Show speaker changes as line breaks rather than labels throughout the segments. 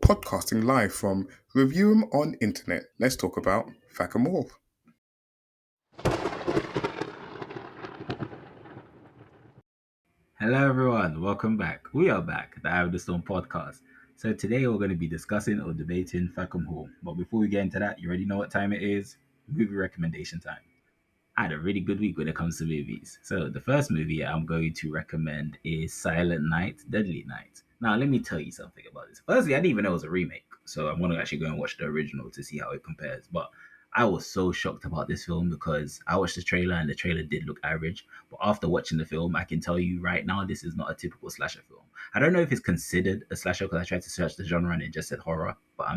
podcasting live from Review 'em on Internet. Let's talk about Fackham Hall.
Hello everyone, welcome back. We are back, the Eye of the Stone podcast. So today we're going to be discussing or debating Fackham Hall. But before we get into that, you already know what time it is. Movie recommendation time. I had a really good week when it comes to movies. So the first movie I'm going to recommend is Silent Night, Deadly Night. Now let me tell you something about this. Firstly, I didn't even know it was a remake, so I'm going to actually go and watch the original to see how it compares. But I was so shocked about this film because I watched the trailer and the trailer did look average. But after watching the film, I can tell you right now this is not a typical slasher film. I don't know if it's considered a slasher because I tried to search the genre and it just said horror, but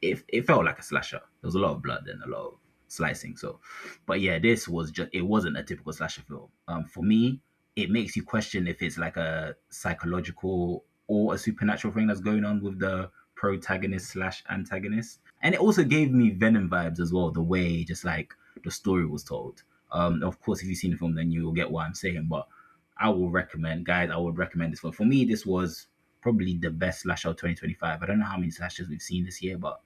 it felt like a slasher. There was a lot of blood and a lot of slicing. So, but yeah, this was just it wasn't a typical slasher film. For me, it makes you question if it's like a psychological or a supernatural thing that's going on with the protagonist slash antagonist. And it also gave me Venom vibes as well, the way just like the story was told. Of course, if you've seen the film, then you will get what I'm saying. But I will recommend, guys, I would recommend this film. For me, this was probably the best slasher of 2025. I don't know how many slashers we've seen this year, but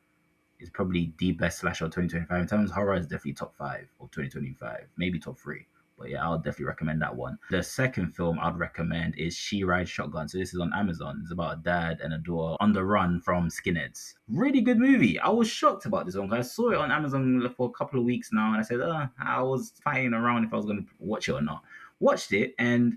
it's probably the best slasher of 2025. In terms of horror, it's definitely top 5 of 2025, maybe top 3. But yeah, I'll definitely recommend that one. The second film I'd recommend is She Rides Shotgun. So this is on Amazon. It's about a dad and a daughter on the run from skinheads. Really good movie. I was shocked about this one because I saw it on Amazon for a couple of weeks now, and I said, I was fighting around if I was going to watch it or not. Watched it, and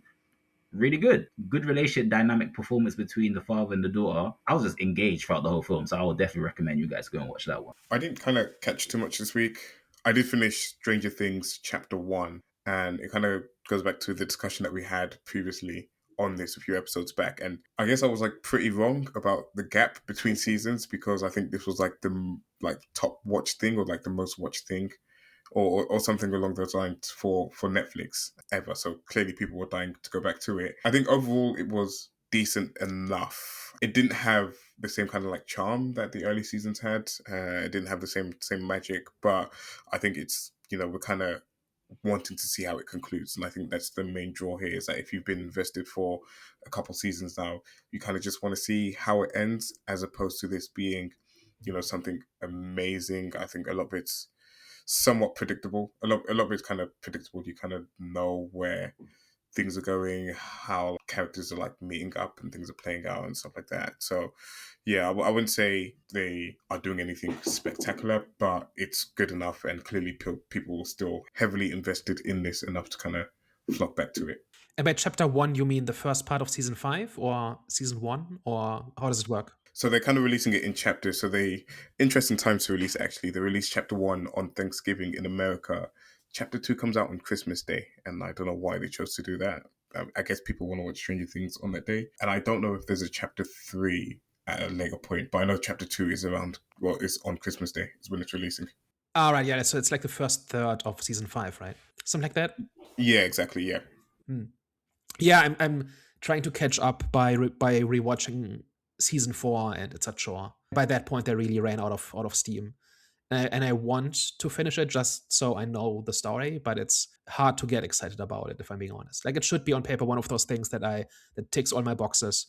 really good. Good relationship dynamic performance between the father and the daughter. I was just engaged throughout the whole film, so I would definitely recommend you guys go and watch that one.
I didn't kind of catch too much this week. I did finish Stranger Things Chapter 1, and it kind of goes back to the discussion that we had previously on this a few episodes back. And I guess I was like pretty wrong about the gap between seasons because I think this was like the top watch thing or like the most watched thing or something along those lines for Netflix ever. So clearly people were dying to go back to it. I think overall it was decent enough. It didn't have the same kind of like charm that the early seasons had. It didn't have the same magic, but I think it's, we're kind of wanting to see how it concludes. And I think that's the main draw here is that if you've been invested for a couple seasons now, you kind of just want to see how it ends as opposed to this being, something amazing. I think a lot of it's somewhat predictable. A lot of it's kind of predictable. You kind of know where things are going, how characters are like meeting up and things are playing out and stuff like that. So yeah, I wouldn't say they are doing anything spectacular, but it's good enough, and clearly people were still heavily invested in this enough to kind of flock back to it.
And by chapter 1, you mean the first part of season 5 or season 1, or how does it work?
So they're kind of releasing it in chapters. So interesting times to release it, actually. They released chapter 1 on Thanksgiving in America. Chapter 2 comes out on Christmas Day, and I don't know why they chose to do that. I guess people want to watch Stranger Things on that day. And I don't know if there's a chapter 3 at a later point, but I know chapter 2 is it's on Christmas Day, is when it's releasing.
All right, yeah, so it's like the first third of season 5, right? Something like that?
Yeah, exactly, yeah.
Yeah, I'm trying to catch up by rewatching season 4, and it's a chore. By that point, they really ran out of steam. And I want to finish it just so I know the story, but it's hard to get excited about it, if I'm being honest. Like, it should be on paper one of those things that ticks all my boxes,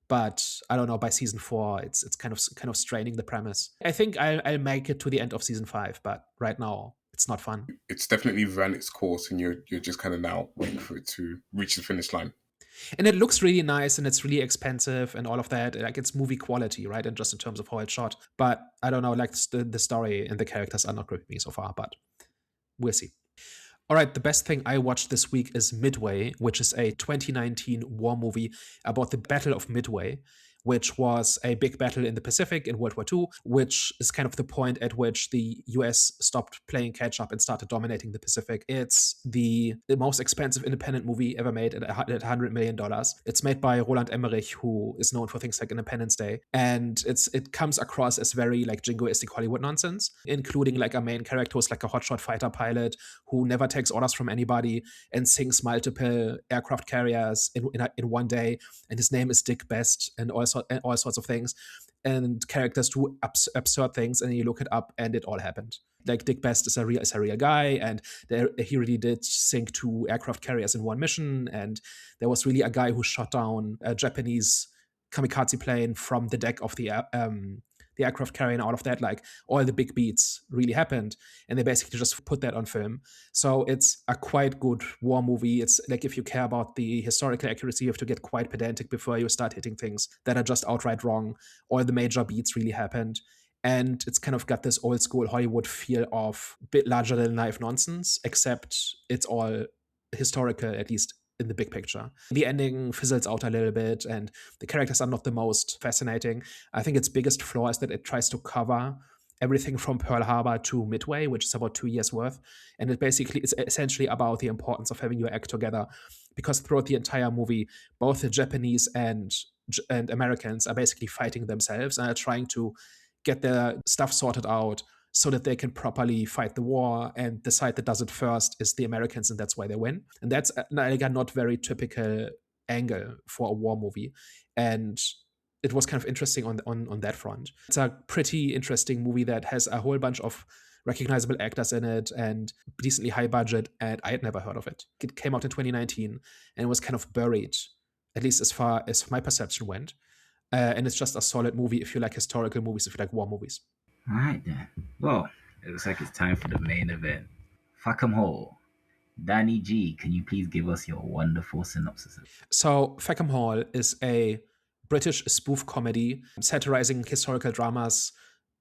but I don't know. By season 4, it's kind of straining the premise. I think I'll make it to the end of season 5, but right now it's not fun.
It's definitely ran its course, and you're just kind of now waiting for it to reach the finish line.
And it looks really nice, and it's really expensive and all of that. Like, it's movie quality, right? And just in terms of how it's shot. But I don't know, like, the story and the characters are not gripping me so far, but we'll see. All right, the best thing I watched this week is Midway, which is a 2019 war movie about the Battle of Midway, which was a big battle in the Pacific in World War II, which is kind of the point at which the US stopped playing catch up and started dominating the Pacific. It's the most expensive independent movie ever made at $100 million. It's made by Roland Emmerich, who is known for things like Independence Day. And it comes across as very like jingoistic Hollywood nonsense, including like a main character who's like a hotshot fighter pilot who never takes orders from anybody and sinks multiple aircraft carriers in one day. And his name is Dick Best, and all sorts of things, and characters do absurd things, and you look it up, and it all happened. Like, Dick Best is a real guy, and he really did sink 2 aircraft carriers in one mission, and there was really a guy who shot down a Japanese kamikaze plane from the deck of the aircraft carrier and all of that. Like all the big beats really happened, and they basically just put that on film. So it's a quite good war movie. It's like, if you care about the historical accuracy, you have to get quite pedantic before you start hitting things that are just outright wrong. All the major beats really happened. And it's kind of got this old school Hollywood feel of bit larger than life nonsense, except it's all historical, at least in the big picture. The ending fizzles out a little bit, and the characters are not the most fascinating. I think its biggest flaw is that it tries to cover everything from Pearl Harbor to Midway, which is about 2 years worth. And it basically is essentially about the importance of having your act together, because throughout the entire movie, both the Japanese and Americans are basically fighting themselves and are trying to get their stuff sorted out so that they can properly fight the war, and the side that does it first is the Americans, and that's why they win. And that's like a not very typical angle for a war movie. And it was kind of interesting on that front. It's a pretty interesting movie that has a whole bunch of recognizable actors in it and decently high budget, and I had never heard of it. It came out in 2019 and was kind of buried, at least as far as my perception went. And it's just a solid movie if you like historical movies, if you like war movies.
All right, then. Well, it looks like it's time for the main event. Fackham Hall. Danny G, can you please give us your wonderful synopsis?
So, Fackham Hall is a British spoof comedy satirizing historical dramas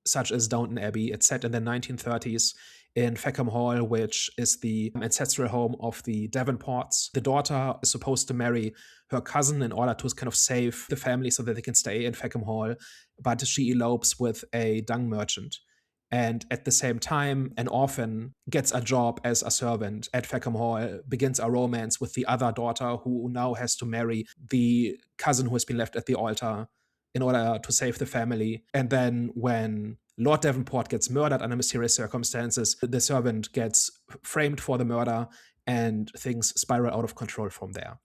such as Downton Abbey. It's set in the 1930s in Fackham Hall, which is the ancestral home of the Davenports. The daughter is supposed to marry her cousin in order to kind of save the family so that they can stay in Fackham Hall, but she elopes with a dung merchant. And at the same time, an orphan gets a job as a servant at Fackham Hall, begins a romance with the other daughter, who now has to marry the cousin who has been left at the altar in order to save the family. And then when Lord Davenport gets murdered under mysterious circumstances, the servant gets framed for the murder, and things spiral out of control from there.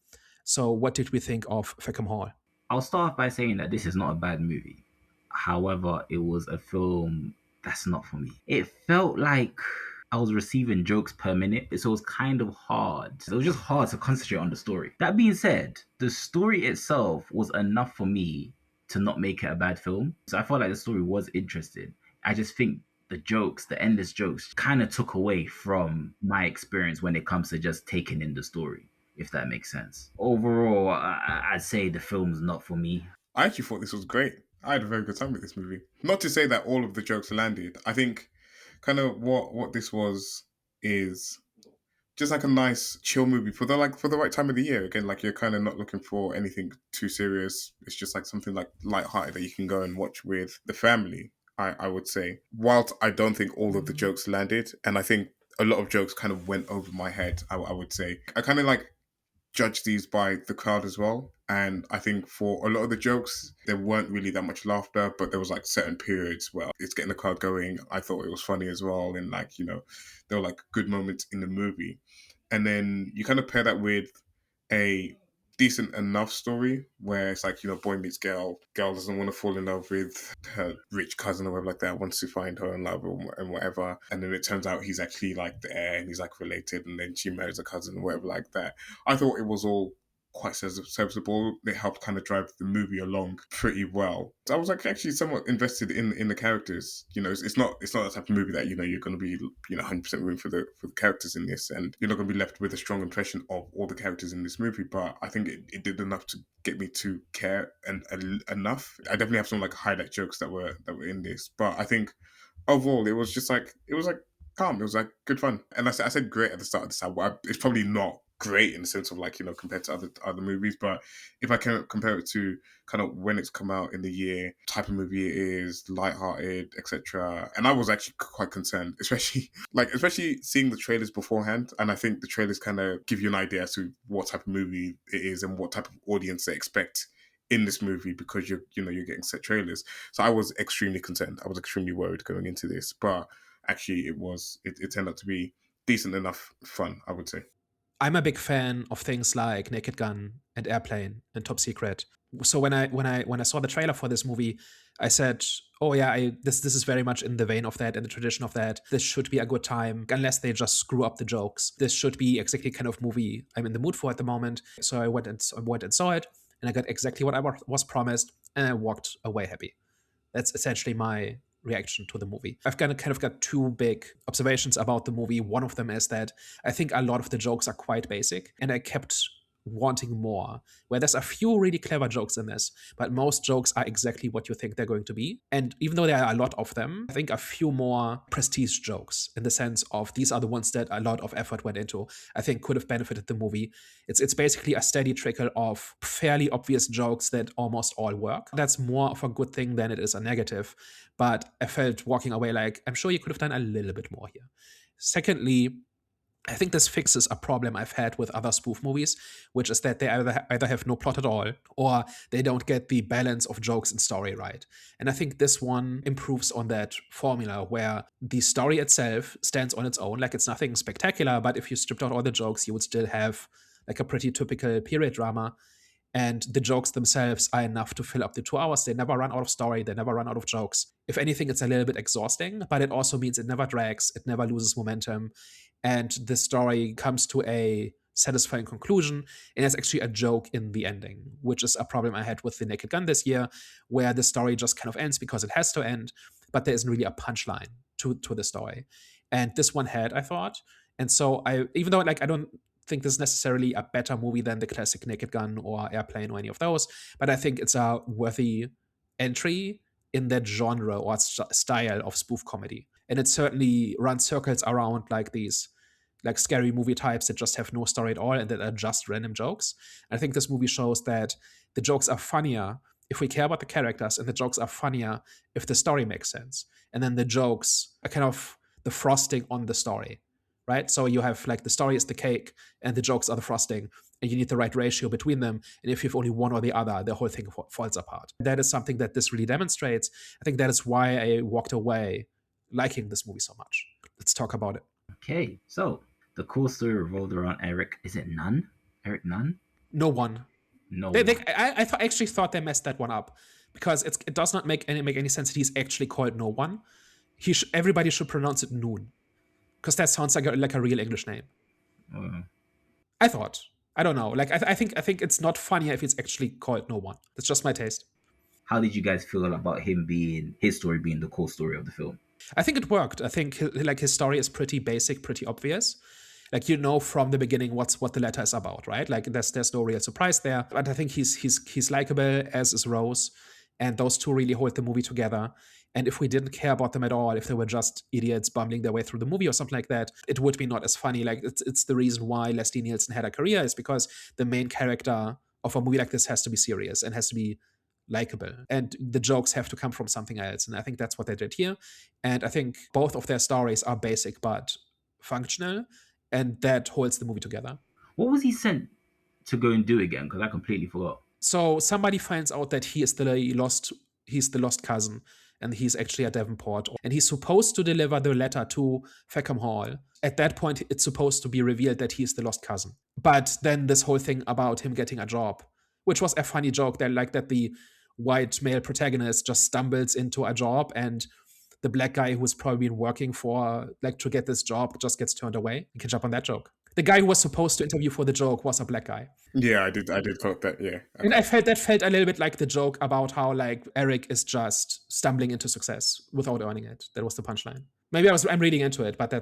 So what did we think of Fackham Hall?
I'll start off by saying that this is not a bad movie. However, it was a film that's not for me. It felt like I was receiving jokes per minute, so it was kind of hard. It was just hard to concentrate on the story. That being said, the story itself was enough for me to not make it a bad film. So I felt like the story was interesting. I just think the jokes, the endless jokes, kind of took away from my experience when it comes to just taking in the story, if that makes sense. Overall, I'd say the film's not for me.
I actually thought this was great. I had a very good time with this movie. Not to say that all of the jokes landed. I think kind of what this was is just like a nice chill movie for the right time of the year. Again, like you're kind of not looking for anything too serious. It's just like something like lighthearted that you can go and watch with the family, I would say. Whilst I don't think all of the jokes landed, and I think a lot of jokes kind of went over my head, I would say. I kind of like judge these by the crowd as well. And I think for a lot of the jokes, there weren't really that much laughter, but there was like certain periods where it's getting the crowd going. I thought it was funny as well. And like, you know, there were like good moments in the movie. And then you kind of pair that with a decent enough story where it's like, you know, boy meets girl doesn't want to fall in love with her rich cousin or whatever like that, wants to find her in love and whatever, and then it turns out he's actually like the heir and he's like related, and then she marries a cousin or whatever like that. I thought it was all quite serviceable. They helped kind of drive the movie along pretty well. So I was like actually somewhat invested in the characters. You know, it's not the type of movie that, you know, you're going to be, you know, 100% room for the characters in this, and you're not going to be left with a strong impression of all the characters in this movie. But I think it did enough to get me to care and enough. I definitely have some like highlight jokes that were in this, but I think overall it was calm. It was like good fun. And I said great at the start of this album. It's probably not great in the sense of like, you know, compared to other movies, but if I can compare it to kind of when it's come out in the year, type of movie it is, lighthearted, etc. And I was actually quite concerned, especially seeing the trailers beforehand. And I think the trailers kind of give you an idea as to what type of movie it is and what type of audience they expect in this movie, because you're getting set trailers. So I was extremely concerned. I was extremely worried going into this, but actually it turned out to be decent enough fun, I would say.
I'm a big fan of things like Naked Gun and Airplane and Top Secret. So when I saw the trailer for this movie, I said, "Oh yeah, this is very much in the vein of that and the tradition of that. This should be a good time, unless they just screw up the jokes. This should be exactly the kind of movie I'm in the mood for at the moment." So I went and saw it, and I got exactly what I was promised, and I walked away happy. That's essentially my reaction to the movie. I've kind of got two big observations about the movie. One of them is that I think a lot of the jokes are quite basic, and I kept wanting more, where there's a few really clever jokes in this, but most jokes are exactly what you think they're going to be. And even though there are a lot of them, I think a few more prestige jokes, in the sense of these are the ones that a lot of effort went into, I think could have benefited the movie. It's basically a steady trickle of fairly obvious jokes that almost all work. That's more of a good thing than it is a negative, but I felt walking away like, I'm sure you could have done a little bit more here. Secondly, I think this fixes a problem I've had with other spoof movies, which is that they either have no plot at all, or they don't get the balance of jokes and story right. And I think this one improves on that formula, where the story itself stands on its own, like it's nothing spectacular, but if you stripped out all the jokes, you would still have like a pretty typical period drama. And the jokes themselves are enough to fill up the 2 hours. They never run out of story. They never run out of jokes. If anything, it's a little bit exhausting, but it also means it never drags. It never loses momentum. And the story comes to a satisfying conclusion. And there's actually a joke in the ending, which is a problem I had with The Naked Gun this year, where the story just kind of ends because it has to end, but there isn't really a punchline to the story. And this one had, I thought. And so even though I don't think this is necessarily a better movie than the classic Naked Gun or Airplane or any of those, but I think it's a worthy entry in that genre or style of spoof comedy. And it certainly runs circles around like these like scary movie types that just have no story at all and that are just random jokes. And I think this movie shows that the jokes are funnier if we care about the characters, and the jokes are funnier if the story makes sense. And then the jokes are kind of the frosting on the story, right? So you have like the story is the cake and the jokes are the frosting, and you need the right ratio between them. And if you have only one or the other, the whole thing falls apart. That is something that this really demonstrates. I think that is why I walked away liking this movie so much. Let's talk about it.
Okay, so the cool story revolved around Eric. Is it Nunn? Eric Nunn?
No one.
No.
I actually thought they messed that one up, because it does not make any sense that he's actually called No One. Everybody should pronounce it Noon, because that sounds like a real English name. I thought. I don't know. Like I think it's not funnier if it's actually called No One. That's just my taste.
How did you guys feel about his story being the core story of the film?
I think it worked. I think like his story is pretty basic, pretty obvious. Like you know from the beginning what the letter is about, right? Like there's no real surprise there. But I think he's likable, as is Rose, and those two really hold the movie together. And if we didn't care about them at all, if they were just idiots bumbling their way through the movie or something like that, it would be not as funny. Like it's the reason why Leslie Nielsen had a career, is because the main character of a movie like this has to be serious and has to be likable, and the jokes have to come from something else. And I think that's what they did here. And I think both of their stories are basic but functional, and that holds the movie together.
What was he sent to go and do again? Because I completely forgot.
So somebody finds out that he's the lost cousin, and he's actually at Davenport, and he's supposed to deliver the letter to Fackham Hall. At that point, it's supposed to be revealed that he's the lost cousin. But then this whole thing about him getting a job, which was a funny joke, that the white male protagonist just stumbles into a job, and the black guy who's probably been working for to get this job just gets turned away. You can jump on that joke. The guy who was supposed to interview for the joke was a black guy.
Yeah, I did quote that, yeah.
And I felt a little bit like the joke about how like Eric is just stumbling into success without earning it. That was the punchline. Maybe I'm reading into it, but I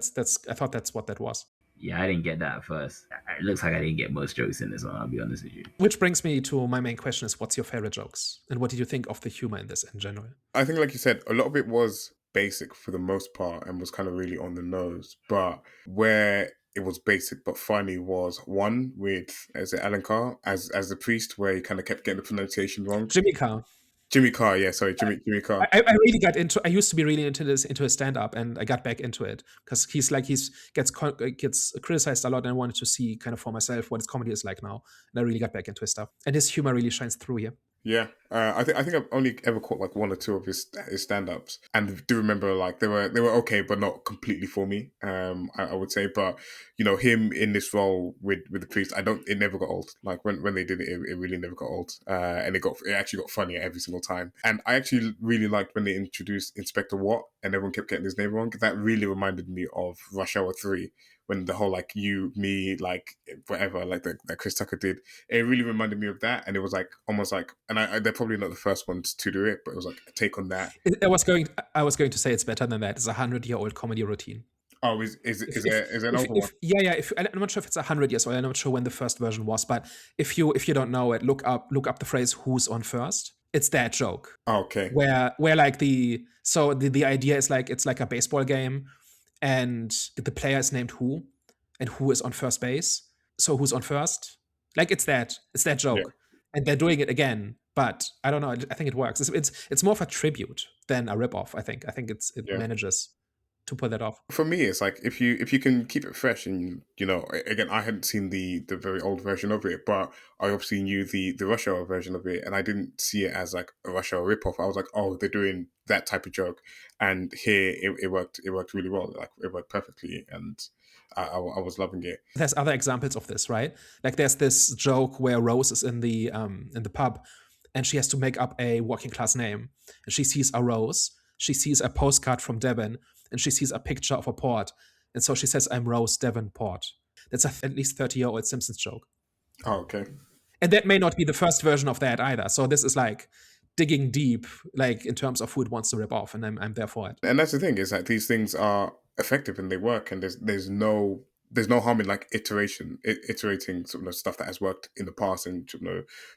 thought that's what that was.
Yeah, I didn't get that at first. It looks like I didn't get most jokes in this one, I'll be honest with you.
Which brings me to my main question is, what's your favorite jokes? And what did you think of the humor in this in general?
I think, like you said, a lot of it was basic for the most part and was kind of really on the nose. But where it was basic but funny was one with, is it Alan Carr as the priest, where he kind of kept getting the pronunciation wrong.
Jimmy Carr.
Jimmy Carr. Jimmy Carr.
I really got into. I used to be really into his stand up, and I got back into it because he gets criticized a lot, and I wanted to see kind of for myself what his comedy is like now, and I really got back into his stuff, and his humor really shines through here.
Yeah, I think I've only ever caught like one or two of his stand-ups, and do remember like they were okay, but not completely for me. I would say, but you know, him in this role with the priest, it never got old. Like when they did it, it really never got old, and it actually got funnier every single time. And I actually really liked when they introduced Inspector Watt, and everyone kept getting his name wrong. That really reminded me of Rush Hour 3. when the whole like you, me, like whatever, like that Chris Tucker did. It really reminded me of that, and it was like almost like, and they're probably not the first ones to do it, but it was like a take on that.
I was going to say it's better than that. It's a 100-year-old comedy routine.
Oh, is there an older one?
Yeah. If I'm not sure if it's 100 years old. I'm not sure when the first version was, but if you don't know it, look up the phrase "Who's on first." It's that joke.
Oh, okay.
Where like the idea is like it's like a baseball game, and the player is named Who, and Who is on first base. So who's on first? Like it's that joke,
Yeah.
and they're doing it again. But I don't know. I think it works. It's more of a tribute than a ripoff. I think it
Yeah.
manages to pull that off.
For me, it's like if you can keep it fresh, and again, I hadn't seen the very old version of it, but I obviously knew the rush hour version of it, and I didn't see it as like a rush hour ripoff. I was like, oh, they're doing that type of joke, and here it worked really well. Like it worked perfectly, and I was loving it.
There's other examples of this, right? Like there's this joke where Rose is in the pub, and she has to make up a working class name, and she sees a rose, she sees a postcard from Devon, and she sees a picture of a port, and so she says, "I'm Rose Davenport." That's at least 30-year-old Simpsons joke.
Oh, okay.
And that may not be the first version of that either. So this is like digging deep, like in terms of who it wants to rip off, and I'm there for it.
And that's the thing, is that these things are effective and they work, and there's no harm in like iterating sort of stuff that has worked in the past, and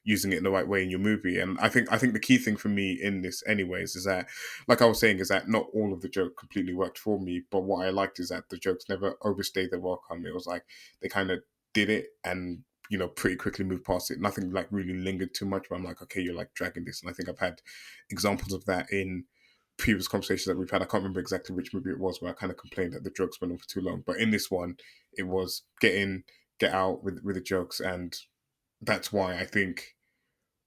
using it in the right way in your movie. And I think the key thing for me in this anyways is that, like I was saying, is that not all of the joke completely worked for me, but what I liked is that the jokes never overstayed their welcome. It was like they kind of did it and pretty quickly moved past it. Nothing like really lingered too much, but I'm like, okay, you're like dragging this. And I think I've had examples of that in previous conversations that we've had. I can't remember exactly which movie it was where I kind of complained that the jokes went on for too long, but in this one it was get out with the jokes. And that's why I think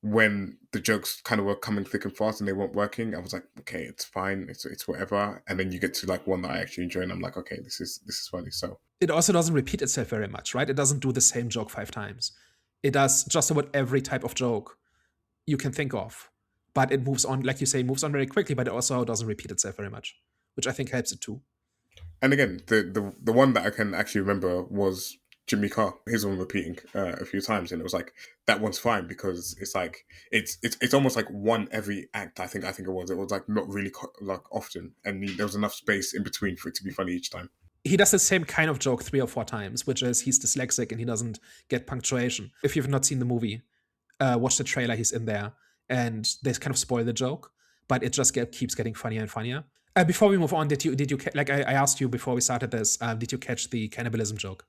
when the jokes kind of were coming thick and fast and they weren't working, I was like, okay, it's fine, it's whatever. And then you get to like one that I actually enjoy, and I'm like, okay, this is funny. So
it also doesn't repeat itself very much, right? It doesn't do the same joke 5 times. It does just about every type of joke you can think of, but it moves on, like you say, moves on very quickly, but it also doesn't repeat itself very much, which I think helps it too.
And again, the one that I can actually remember was Jimmy Carr, his one repeating a few times, and it was like that one's fine because it's like it's almost like one every act. I think it was like not really like often, and there was enough space in between for it to be funny each time.
He does the same kind of joke 3 or 4 times, which is he's dyslexic and he doesn't get punctuation. If you've not seen the movie, watch the trailer. He's in there, and they kind of spoil the joke, but it just keeps getting funnier and funnier. Before we move on, did you like I asked you before we started this? Did you catch the cannibalism joke?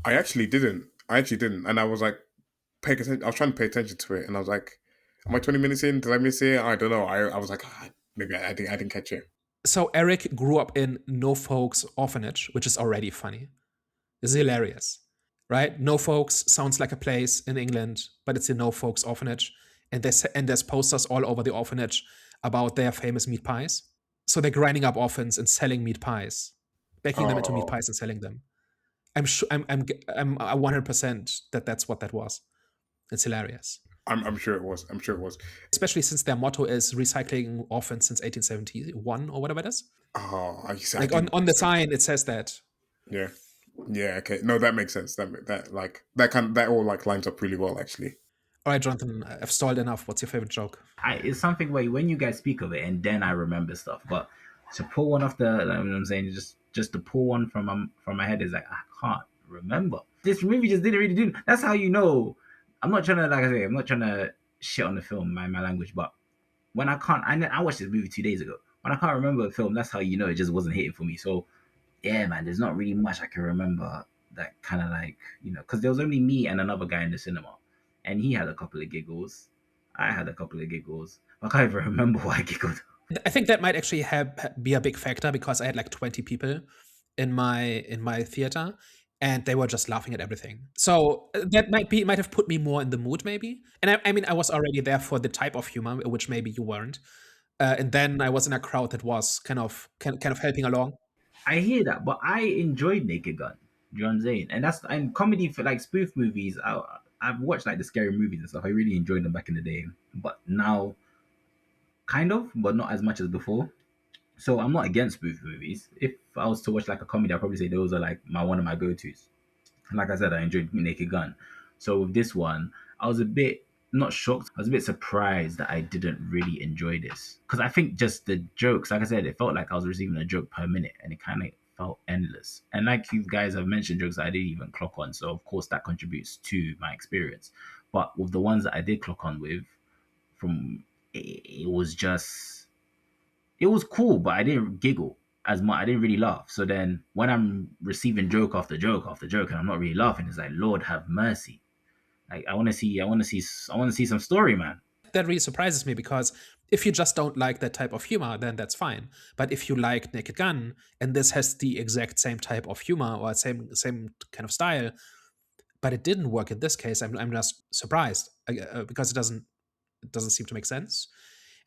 I actually didn't, and I was like paying attention. I was trying to pay attention to it, and I was like, "Am I 20 minutes in? Did I miss it? I don't know." I was like, maybe I didn't catch it.
So Eric grew up in No Folks Orphanage, which is already funny. This is hilarious, right? No Folks sounds like a place in England, but it's a No Folks Orphanage, and there's posters all over the orphanage about their famous meat pies. So they're grinding up orphans and selling meat pies, baking them into meat pies and selling them. I'm sure I'm 100% that's what that was. It's hilarious.
I'm sure it was.
Especially since their motto is recycling orphans since 1871 or whatever it is.
Oh, I see.
Like on the sign it says that.
Yeah. Okay. No, that makes sense. That all like lines up really well, actually.
All right, Jonathan, I've stalled enough. What's your favorite joke?
It's something where when you guys speak of it, and then I remember stuff. But to pull one off I'm saying, just to pull one from my head is like I can't remember. This movie just didn't really do. That's how you know. I'm not trying to, like I say, I'm not trying to shit on the film, my language. But when I can't, I watched this movie 2 days ago. When I can't remember a film, that's how you know it just wasn't hitting for me. So yeah, man, there's not really much I can remember that kind of like, because there was only me and another guy in the cinema. And he had a couple of giggles. I had a couple of giggles. I can't even remember why I giggled.
I think that might actually be a big factor because I had like 20 people in my theater, and they were just laughing at everything. So that might have put me more in the mood, maybe. And I mean, I was already there for the type of humor, which maybe you weren't. And then I was in a crowd that was kind of helping along.
I hear that, but I enjoyed Naked Gun. You know what I'm saying? And comedy for like spoof movies. I've watched like the scary movies and stuff. I really enjoyed them back in the day, but now, kind of, but not as much as before. So I'm not against spoof movies. If I was to watch like a comedy, I'd probably say those are like one of my go-tos. And like I said, I enjoyed Naked Gun. So with this one, I was a bit not shocked. I was a bit surprised that I didn't really enjoy this because I think just the jokes, like I said, it felt like I was receiving a joke per minute, and it kind of felt endless. And like you guys have mentioned, jokes that I didn't even clock on. So of course that contributes to my experience. But with the ones that I did clock on with, from it was just it was cool, but I didn't giggle as much. I didn't really laugh. So then when I'm receiving joke after joke after joke and I'm not really laughing, it's like, Lord have mercy. Like I want to see some story, man.
That really surprises me because if you just don't like that type of humor, then that's fine. But if you like Naked Gun and this has the exact same type of humor or same kind of style, but it didn't work in this case, I'm just surprised because it doesn't seem to make sense.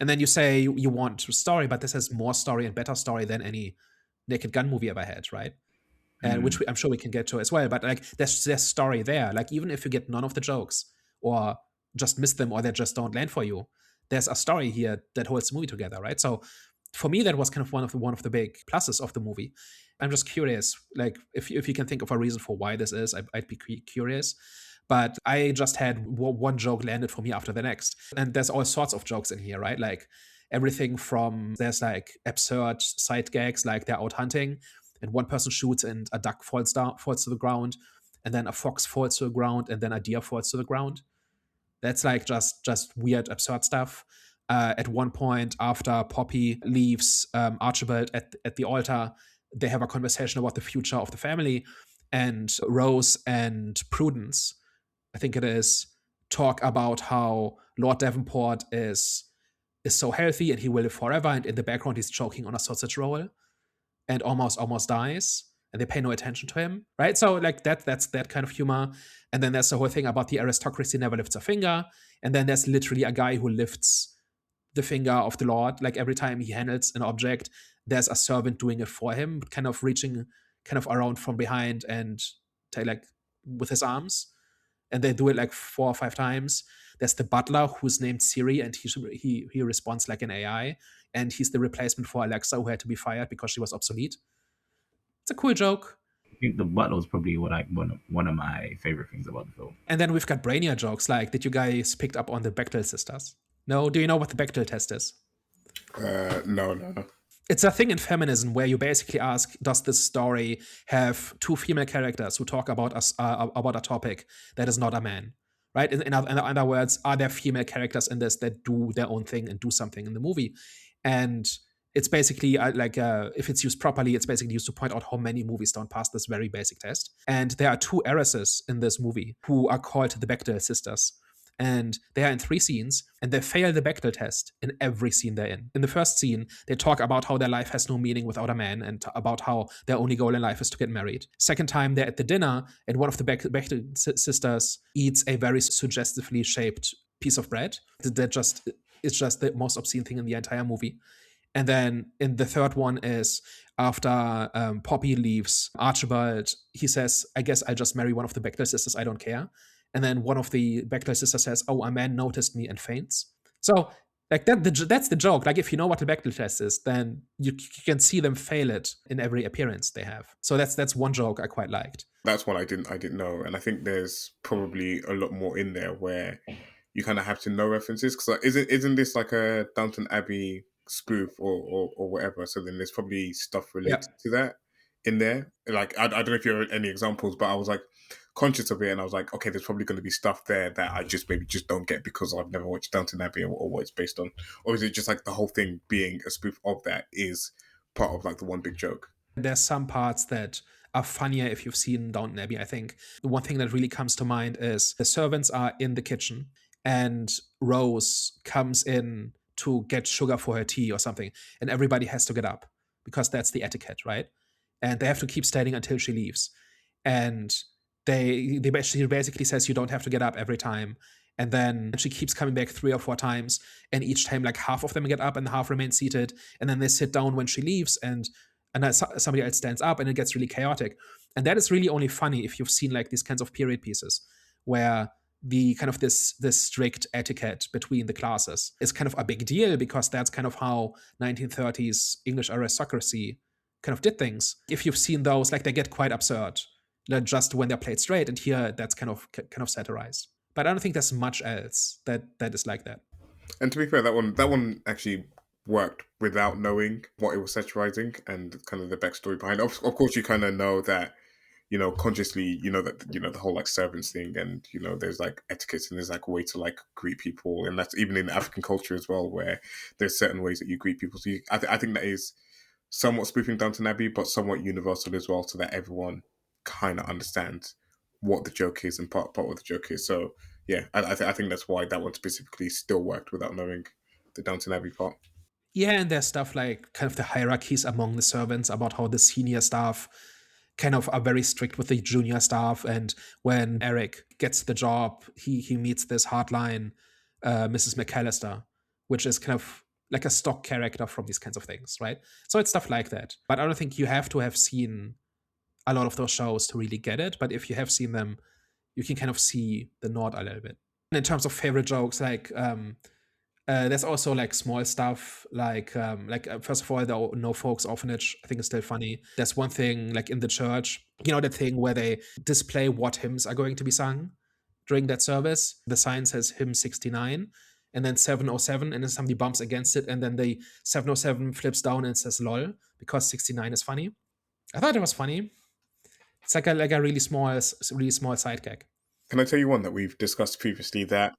And then you say you want story, but this has more story and better story than any Naked Gun movie ever had, right? And which I'm sure we can get to as well. But like, there's story there. Like, even if you get none of the jokes or just miss them or they just don't land for you, there's a story here that holds the movie together, right? So for me, that was kind of one of the big pluses of the movie. I'm just curious, like, if you can think of a reason for why this is, I'd be curious. But I just had one joke landed for me after the next. And there's all sorts of jokes in here, right? Like everything from there's like absurd side gags, like they're out hunting and one person shoots and a duck falls to the ground, and then a fox falls to the ground, and then a deer falls to the ground. That's like just weird, absurd stuff. At one point, after Poppy leaves Archibald at the altar, they have a conversation about the future of the family, and Rose and Prudence, I think it is, talk about how Lord Davenport is so healthy and he will live forever, and in the background he's choking on a sausage roll and almost dies, and they pay no attention to him, right? So like that's that kind of humor. And then there's the whole thing about the aristocracy never lifts a finger, and then there's literally a guy who lifts the finger of the Lord. Like every time he handles an object, there's a servant doing it for him, kind of reaching kind of around from behind and like with his arms, and they do it like 4 or 5 times. There's the butler who's named Siri, and he responds like an AI, and he's the replacement for Alexa, who had to be fired because she was obsolete. It's a cool joke.
I think the butler was probably one of my favorite things about the film.
And then we've got brainier jokes like, did you guys picked up on the Bechdel sisters? No? Do you know what the Bechdel test is?
No.
It's a thing in feminism where you basically ask, does this story have 2 female characters who talk about a topic that is not a man? Right? In other words, are there female characters in this that do their own thing and do something in the movie? And it's basically if it's used properly, it's basically used to point out how many movies don't pass this very basic test. And there are 2 heiresses in this movie who are called the Bechdel sisters. And they are in 3 scenes, and they fail the Bechdel test in every scene they're in. In the first scene, they talk about how their life has no meaning without a man, and about how their only goal in life is to get married. Second time, they're at the dinner, and one of the Bechdel sisters eats a very suggestively shaped piece of bread. It's just the most obscene thing in the entire movie. And then in the third one is after Poppy leaves Archibald, he says, I guess I'll just marry one of the Bechdel sisters, I don't care. And then one of the Bechdel sisters says, oh, a man noticed me and faints. So like that's the joke. Like if you know what the Bechdel test is, then you can see them fail it in every appearance they have. So that's one joke I quite liked.
That's one I didn't know. And I think there's probably a lot more in there where you kind of have to know references. Because isn't this like a Downton Abbey spoof or whatever? So then there's probably stuff related to that in there. Like I don't know if you have any examples, but I was like conscious of it, and I was like, okay, there's probably going to be stuff there that I just maybe just don't get because I've never watched Downton Abbey or what it's based on. Or is it just like the whole thing being a spoof of that is part of like the one big joke?
There's some parts that are funnier if you've seen Downton Abbey, I think. The one thing that really comes to mind is the servants are in the kitchen, and Rose comes in to get sugar for her tea or something, and everybody has to get up because that's the etiquette, right? And they have to keep standing until she leaves. And she basically says you don't have to get up every time. And then she keeps coming back 3 or 4 times, and each time like half of them get up and half remain seated, and then they sit down when she leaves, and then somebody else stands up, and it gets really chaotic. And that is really only funny if you've seen like these kinds of period pieces where the kind of this strict etiquette between the classes is kind of a big deal, because that's kind of how 1930s English aristocracy kind of did things. If you've seen those, like, they get quite absurd, just when they're played straight, and here that's kind of satirized. But I don't think there's much else that is like that.
And to be fair, that one actually worked without knowing what it was satirizing and kind of the backstory behind it. Of course, you kind of know that, consciously, that, the whole like servants thing, and, there's like etiquette and there's like a way to like greet people. And that's even in African culture as well, where there's certain ways that you greet people. So I think that is somewhat spoofing Downton Abbey, but somewhat universal as well, so that everyone kind of understands what the joke is and part what the joke is. So yeah, I think that's why that one specifically still worked without knowing the Downton Abbey part.
Yeah, and there's stuff like kind of the hierarchies among the servants, about how the senior staff kind of are very strict with the junior staff. And when Eric gets the job, he meets this hardline Mrs. McAllister, which is kind of like a stock character from these kinds of things, right? So it's stuff like that. But I don't think you have to have seen a lot of those shows to really get it. But if you have seen them, you can kind of see the nod a little bit. And in terms of favorite jokes, like there's also like small stuff, like first of all, the No Folks Orphanage, I think, is still funny. There's one thing like in the church, that thing where they display what hymns are going to be sung during that service. The sign says hymn 69 and then 707, and then somebody bumps against it, and then the 707 flips down and says lol, because 69 is funny. I thought it was funny. It's like a really small side gag.
Can I tell you one that we've discussed previously that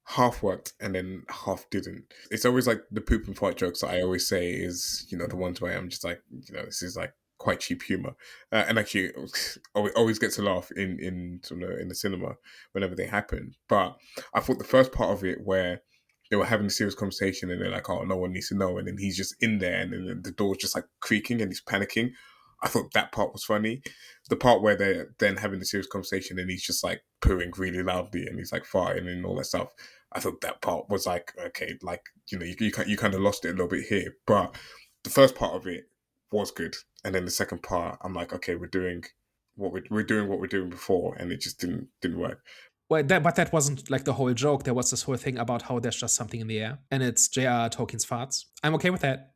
half worked and then half didn't? It's always like the poop and fart jokes that I always say is, the ones where I'm just like, this is like quite cheap humor, and actually always get to laugh in the cinema whenever they happen. But I thought the first part of it, where they were having a serious conversation and they're like, oh, no one needs to know, and then he's just in there and then the door's just like creaking and he's panicking. I thought that part was funny. The part where they're then having a serious conversation and he's just like pooing really loudly and he's like farting and all that stuff. I thought that part was like, okay, like, you kind of lost it a little bit here. But the first part of it was good. And then the second part, I'm like, okay, we're doing what we're doing before, and it just didn't work.
Well, but that wasn't like the whole joke. There was this whole thing about how there's just something in the air, and it's J.R.R. Tolkien's farts. I'm okay with that.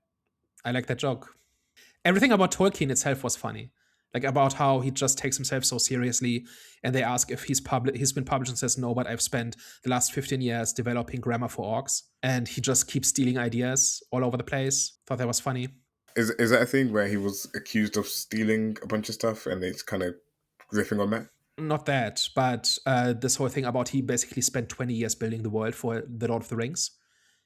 I like that joke. Everything about Tolkien itself was funny, like about how he just takes himself so seriously, and they ask if he's been published, and says no, but I've spent the last 15 years developing grammar for orcs, and he just keeps stealing ideas all over the place. Thought that was funny.
Is that a thing where he was accused of stealing a bunch of stuff and it's kind of riffing on that?
Not that, but this whole thing about he basically spent 20 years building the world for the Lord of the Rings,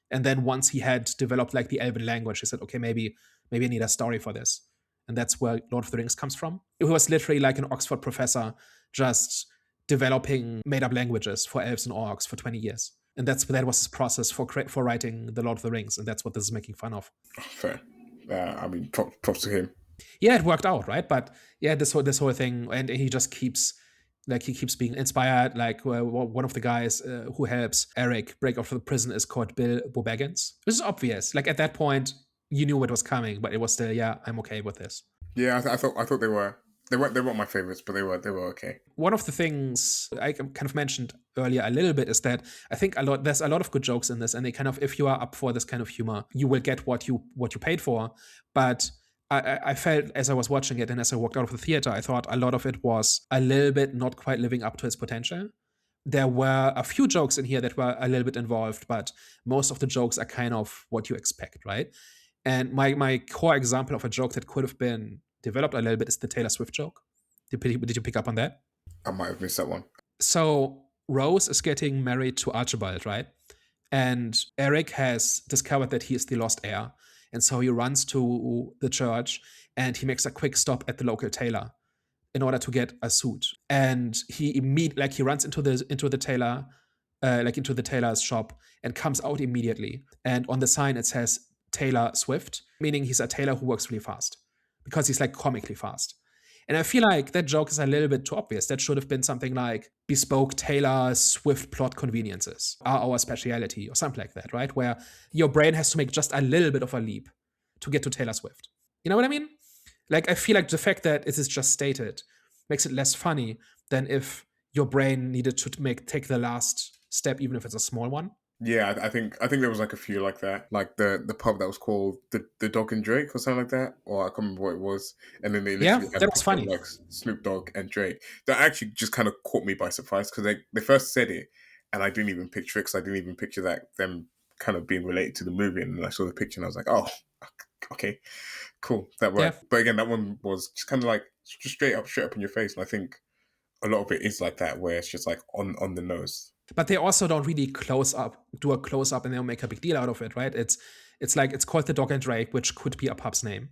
and then once he had developed like the Elven language, he said, okay, maybe I need a story for this. And that's where Lord of the Rings comes from. He was literally like an Oxford professor, just developing made-up languages for elves and orcs for 20 years. And that was his process for writing the Lord of the Rings, and that's what this is making fun of.
Fair. I mean, props to him.
Yeah, it worked out, right? But yeah, this whole thing, and he just keeps being inspired. Like one of the guys who helps Eric break out of the prison is called Bill Baggins, which is obvious. Like at that point, you knew what was coming, but it was still, yeah, I'm okay with this.
Yeah, I thought they weren't my favorites, but they were okay.
One of the things I kind of mentioned earlier a little bit is that I think there's a lot of good jokes in this, and they kind of, if you are up for this kind of humor, you will get what you paid for. But I felt as I was watching it and as I walked out of the theater, I thought a lot of it was a little bit not quite living up to its potential. There were a few jokes in here that were a little bit involved, but most of the jokes are kind of what you expect, right? And my core example of a joke that could have been developed a little bit is the Taylor Swift joke. Did you pick up on that?
I might have missed that one.
So Rose is getting married to Archibald, right? And Eric has discovered that he is the lost heir. And so he runs to the church and he makes a quick stop at the local tailor in order to get a suit. And he runs into the tailor, into the tailor's shop, and comes out immediately. And on the sign it says Taylor Swift, meaning he's a tailor who works really fast, because he's like comically fast. And I feel like that joke is a little bit too obvious. That should have been something like bespoke Taylor Swift plot conveniences are our speciality, or something like that, right? Where your brain has to make just a little bit of a leap to get to Taylor Swift. You know what I mean? Like, I feel like the fact that it is just stated makes it less funny than if your brain needed to take the last step, even if it's a small one.
Yeah, I think there was like a few like that, like the pub that was called the Dog and Drake or something like that, or I can't remember what it was. And then they
Yeah,
literally had a
that was
picture of
funny.
like Snoop Dogg and Drake. That actually just kind of caught me by surprise because they first said it, and I didn't even picture it because I didn't even picture that them kind of being related to the movie. And then I saw the picture and I was like, oh, okay, cool, that
Yeah.
worked. But again, that one was just kind of like just straight up in your face, and I think a lot of it is like that, where it's just like on the nose.
But they also don't really do a close up and they'll make a big deal out of it, right? It's like, it's called the Dog and Drake, which could be a pub's name,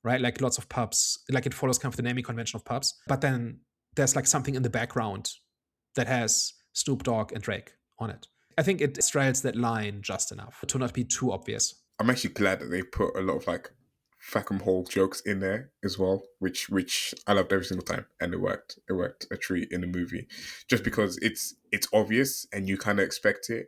right? Like lots of pubs, like it follows kind of the naming convention of pubs. But then there's like something in the background that has Snoop Dogg and Drake on it. I think it straddles that line just enough to not be too obvious.
I'm actually glad that they put a lot of like Fackham Hall jokes in there as well, which I loved every single time, and it worked. It worked a treat in the movie, just because it's obvious and you kind of expect it,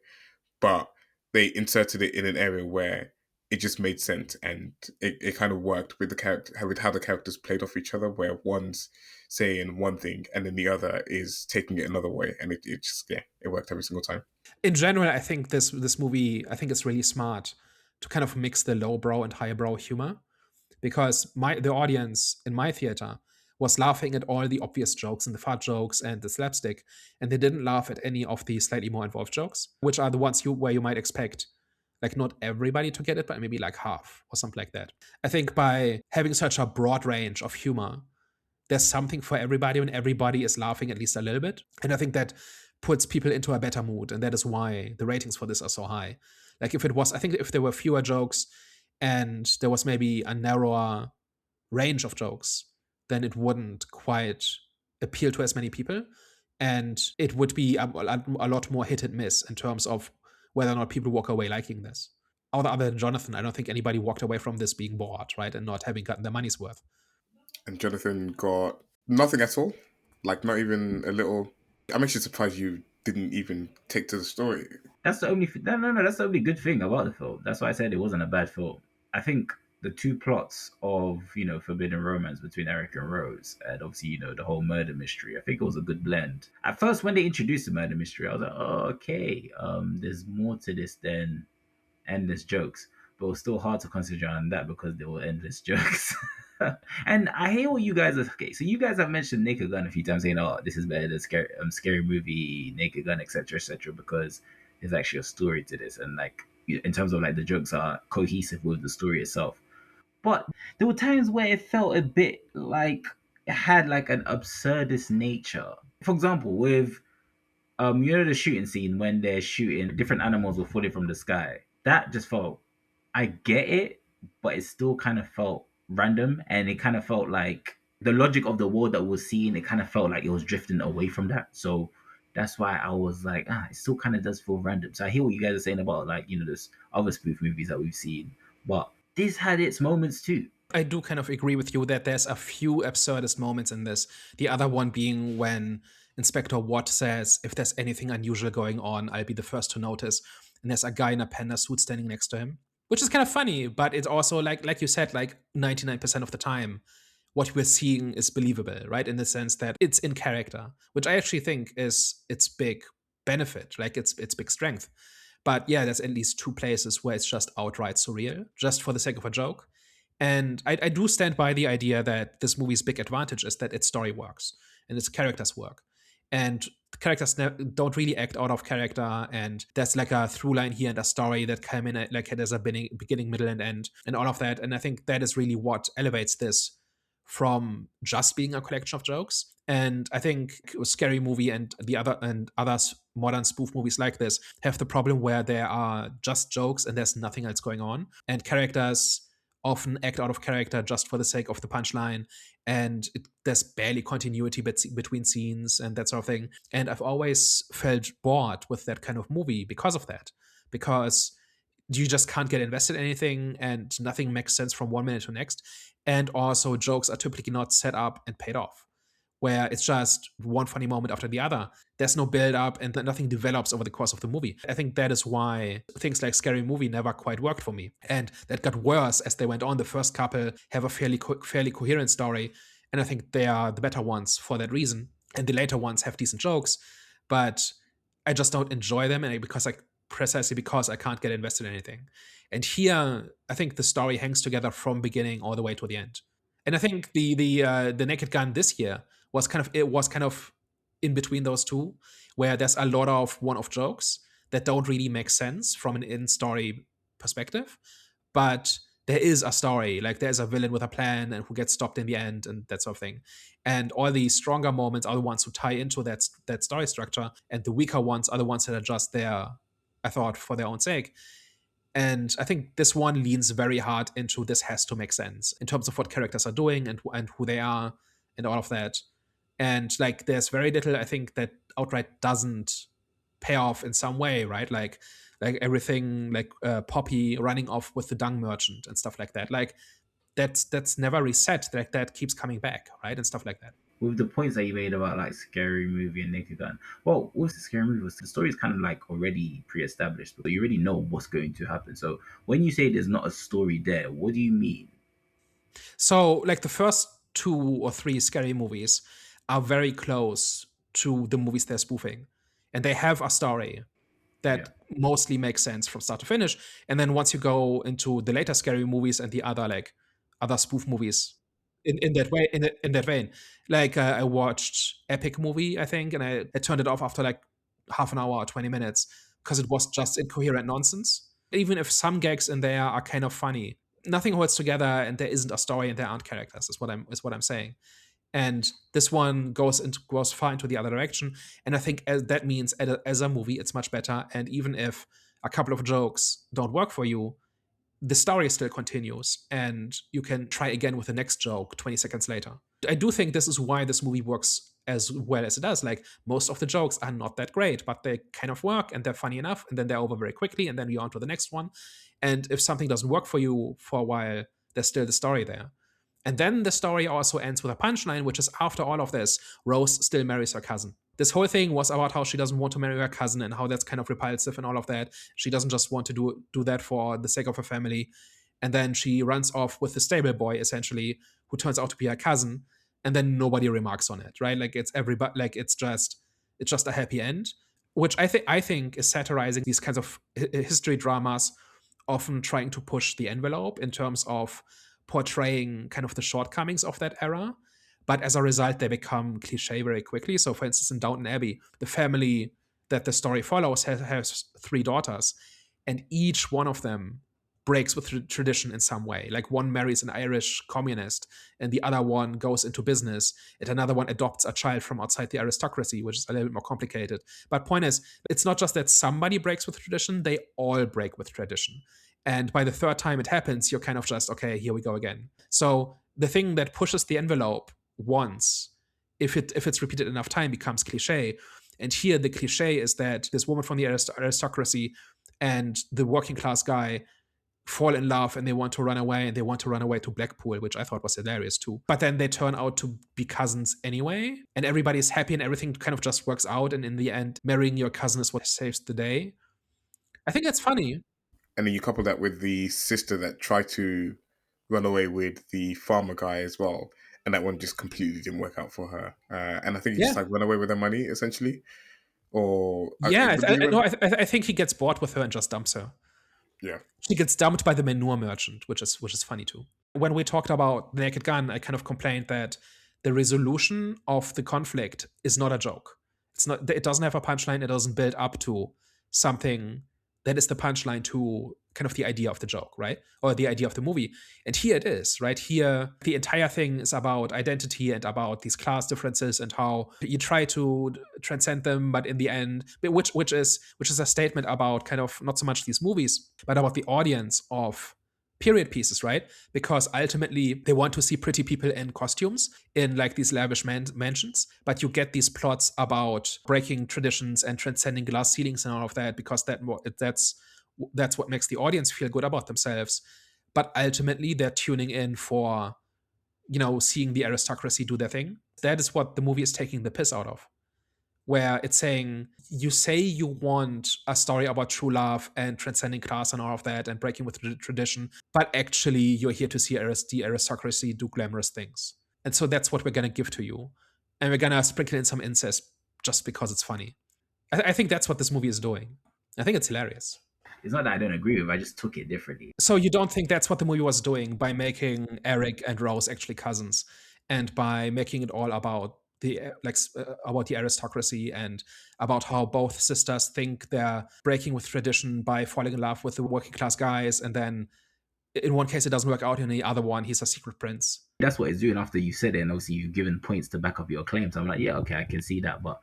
but they inserted it in an area where it just made sense, and it kind of worked with the character, with how the characters played off each other, where one's saying one thing and then the other is taking it another way, and it just it worked every single time.
In general, I think this movie, I think it's really smart to kind of mix the lowbrow and highbrow humor, because the audience in my theater was laughing at all the obvious jokes and the fart jokes and the slapstick, and they didn't laugh at any of the slightly more involved jokes, which are the ones where you might expect like not everybody to get it, but maybe like half or something like that. I think by having such a broad range of humor, there's something for everybody when everybody is laughing at least a little bit. And I think that puts people into a better mood, and that is why the ratings for this are so high. Like if there were fewer jokes and there was maybe a narrower range of jokes, then it wouldn't quite appeal to as many people, and it would be a lot more hit and miss in terms of whether or not people walk away liking this. Other than Jonathan, I don't think anybody walked away from this being bored, right, and not having gotten their money's worth.
And Jonathan got nothing at all, like not even a little. I'm actually surprised you didn't even take to the story.
That's the only no. That's the only good thing about the film. That's why I said it wasn't a bad film. I think the two plots of forbidden romance between Eric and Rose, and obviously the whole murder mystery. I think it was a good blend. At first, when they introduced the murder mystery, I was like, oh, okay, there's more to this than endless jokes. But it was still hard to concentrate on that because there were endless jokes. And I hear what you guys are. Okay, so you guys have mentioned Naked Gun a few times, saying, "Oh, this is better than scary movie, Naked Gun, etc., because there's actually a story to this, and like in terms of like the jokes are cohesive with the story itself." But there were times where it felt a bit like it had like an absurdist nature. For example, with the shooting scene when they're shooting, different animals were falling from the sky. That just felt, I get it, but it still kind of felt random, and it kind of felt like the logic of the world that we're seeing, it kind of felt like it was drifting away from that. So that's why I was like, it still kind of does feel random. So I hear what you guys are saying about like, this other spoof movies that we've seen, but this had its moments too.
I do kind of agree with you that there's a few absurdist moments in this. The other one being when Inspector Watt says, if there's anything unusual going on, I'll be the first to notice. And there's a guy in a panda suit standing next to him, which is kind of funny, but it's also like you said, like 99% of the time, what we're seeing is believable, right? In the sense that it's in character, which I actually think is its big benefit, like its big strength. But yeah, there's at least two places where it's just outright surreal, just for the sake of a joke. And I do stand by the idea that this movie's big advantage is that its story works and its characters work. And the characters don't really act out of character, and there's like a through line here and a story that came in like there's a beginning, middle, and end, and all of that. And I think that is really what elevates this from just being a collection of jokes. And I think Scary Movie and other modern spoof movies like this have the problem where there are just jokes and there's nothing else going on, and characters often act out of character just for the sake of the punchline, and there's barely continuity between scenes and that sort of thing. And I've always felt bored with that kind of movie because of that, because you just can't get invested in anything and nothing makes sense from 1 minute to next. And also jokes are typically not set up and paid off, where it's just one funny moment after the other. There's no build up and nothing develops over the course of the movie. I think that is why things like Scary Movie never quite worked for me. And that got worse as they went on. The first couple have a fairly coherent story, and I think they are the better ones for that reason. and the later ones have decent jokes, but I just don't enjoy them, and precisely because I can't get invested in anything. And here, I think the story hangs together from beginning all the way to the end. And I think the Naked Gun this year was kind of in between those two, where there's a lot of one-off jokes that don't really make sense from an in-story perspective, but there is a story, like there's a villain with a plan and who gets stopped in the end and that sort of thing. And all the stronger moments are the ones who tie into that story structure, and the weaker ones are the ones that are just there, I thought, for their own sake. And I think this one leans very hard into this has to make sense in terms of what characters are doing and who they are and all of that. And like there's very little, I think, that outright doesn't pay off in some way, right? Like everything, like Poppy running off with the dung merchant and stuff like that. Like that's never reset. Like that keeps coming back, right? And stuff like that.
With the points that you made about like Scary Movie and Naked Gun, well, with the Scary Movie, the story is kind of like already pre-established, so you already know what's going to happen. So when you say there's not a story there, what do you mean?
So like the first 2 or 3 Scary Movies are very close to the movies they're spoofing, and they have a story that mostly makes sense from start to finish. And then once you go into the later Scary Movies and the other spoof movies in that way, in that vein, like I watched Epic Movie, I think, and I turned it off after like half an hour or 20 minutes because it was just incoherent nonsense. Even if some gags in there are kind of funny, nothing holds together, and there isn't a story and there aren't characters. Is what I'm saying. And this one goes far into the other direction, and I think that means as a movie it's much better. And even if a couple of jokes don't work for you, the story still continues, and you can try again with the next joke 20 seconds later. I do think this is why this movie works as well as it does. Like most of the jokes are not that great, but they kind of work and they're funny enough, and then they're over very quickly, and then you're on to the next one. And if something doesn't work for you for a while, there's still the story there. And then the story also ends with a punchline, which is after all of this, Rose still marries her cousin. This whole thing was about how she doesn't want to marry her cousin and how that's kind of repulsive and all of that. She doesn't just want to do that for the sake of her family. And then she runs off with the stable boy, essentially, who turns out to be her cousin. And then nobody remarks on it, right? Like it's everybody, like it's just a happy end, which I think is satirizing these kinds of history dramas, often trying to push the envelope in terms of portraying kind of the shortcomings of that era. But as a result, they become cliche very quickly. So, for instance, in Downton Abbey, the family that the story follows has 3 daughters, and each one of them breaks with tradition in some way. Like one marries an Irish communist, and the other one goes into business, and another one adopts a child from outside the aristocracy, which is a little bit more complicated. But point is, it's not just that somebody breaks with tradition, they all break with tradition. And by the 3rd time it happens, you're kind of just, okay, here we go again. So the thing that pushes the envelope once, if it's repeated enough time, becomes cliche. And here the cliche is that this woman from the aristocracy and the working class guy fall in love, and they want to run away, and they want to run away to Blackpool, which I thought was hilarious too. But then they turn out to be cousins anyway, and everybody's happy and everything kind of just works out. And in the end, marrying your cousin is what saves the day. I think that's funny.
And then you couple that with the sister that tried to run away with the farmer guy as well, and that one just completely didn't work out for her. And I think he just like run away with her money essentially, or
I think he gets bored with her and just dumps her.
Yeah,
she gets dumped by the manure merchant, which is funny too. When we talked about the Naked Gun, I kind of complained that the resolution of the conflict is not a joke. It's not. It doesn't have a punchline. It doesn't build up to something that is the punchline to kind of the idea of the joke, right? Or the idea of the movie. And here it is, right? Here, the entire thing is about identity and about these class differences and how you try to transcend them, but in the end, which is a statement about kind of not so much these movies, but about the audience of period pieces, right? Because ultimately they want to see pretty people in costumes in like these lavish mansions, but you get these plots about breaking traditions and transcending glass ceilings and all of that, because that's what makes the audience feel good about themselves. But ultimately they're tuning in for, seeing the aristocracy do their thing. That is what the movie is taking the piss out of, where it's saying, you say you want a story about true love and transcending class and all of that and breaking with tradition, but actually you're here to see the aristocracy do glamorous things. And so that's what we're going to give to you. and we're gonna sprinkle in some incest just because it's funny. I think that's what this movie is doing. I think it's hilarious.
It's not that I don't agree with it, I just took it differently.
So you don't think that's what the movie was doing by making Eric and Rose actually cousins, and by making it all about about the aristocracy and about how both sisters think they're breaking with tradition by falling in love with the working class guys, and then in one case it doesn't work out, in the other one he's a secret prince.
That's what it's doing after you said it, and obviously you've given points to back up your claims. I'm like, yeah, okay, I can see that, but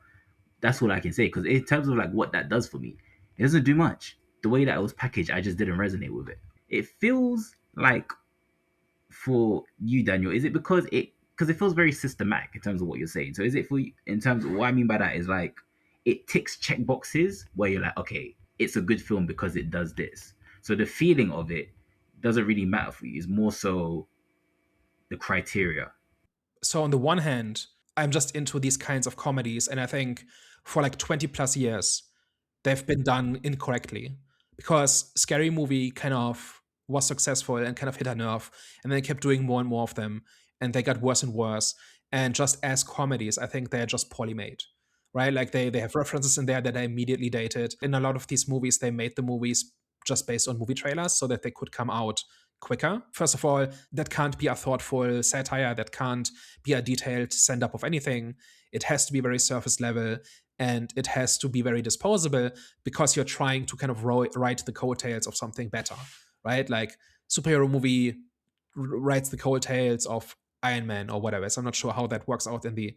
that's all I can say, because in terms of like what that does for me, it doesn't do much. The way that it was packaged, I just didn't resonate with it. It feels like, for you, Daniel, is it because it feels very systematic in terms of what you're saying? So is it for you, in terms of what I mean by that is like it ticks check boxes where you're like, okay, it's a good film because it does this. So the feeling of it doesn't really matter for you. It's more so the criteria.
So on the one hand, I'm just into these kinds of comedies, and I think for like 20 plus years they've been done incorrectly, because Scary Movie kind of was successful and kind of hit a nerve, and then kept doing more and more of them, and they got worse and worse. And just as comedies, I think they're just poorly made, right? Like they have references in there that are immediately dated. In a lot of these movies, they made the movies just based on movie trailers so that they could come out quicker. First of all, that can't be a thoughtful satire, that can't be a detailed send up of anything. It has to be very surface level, and it has to be very disposable, because you're trying to kind of write the coattails of something better, right? Like superhero movie writes the coattails of Iron Man or whatever. So I'm not sure how that works out in the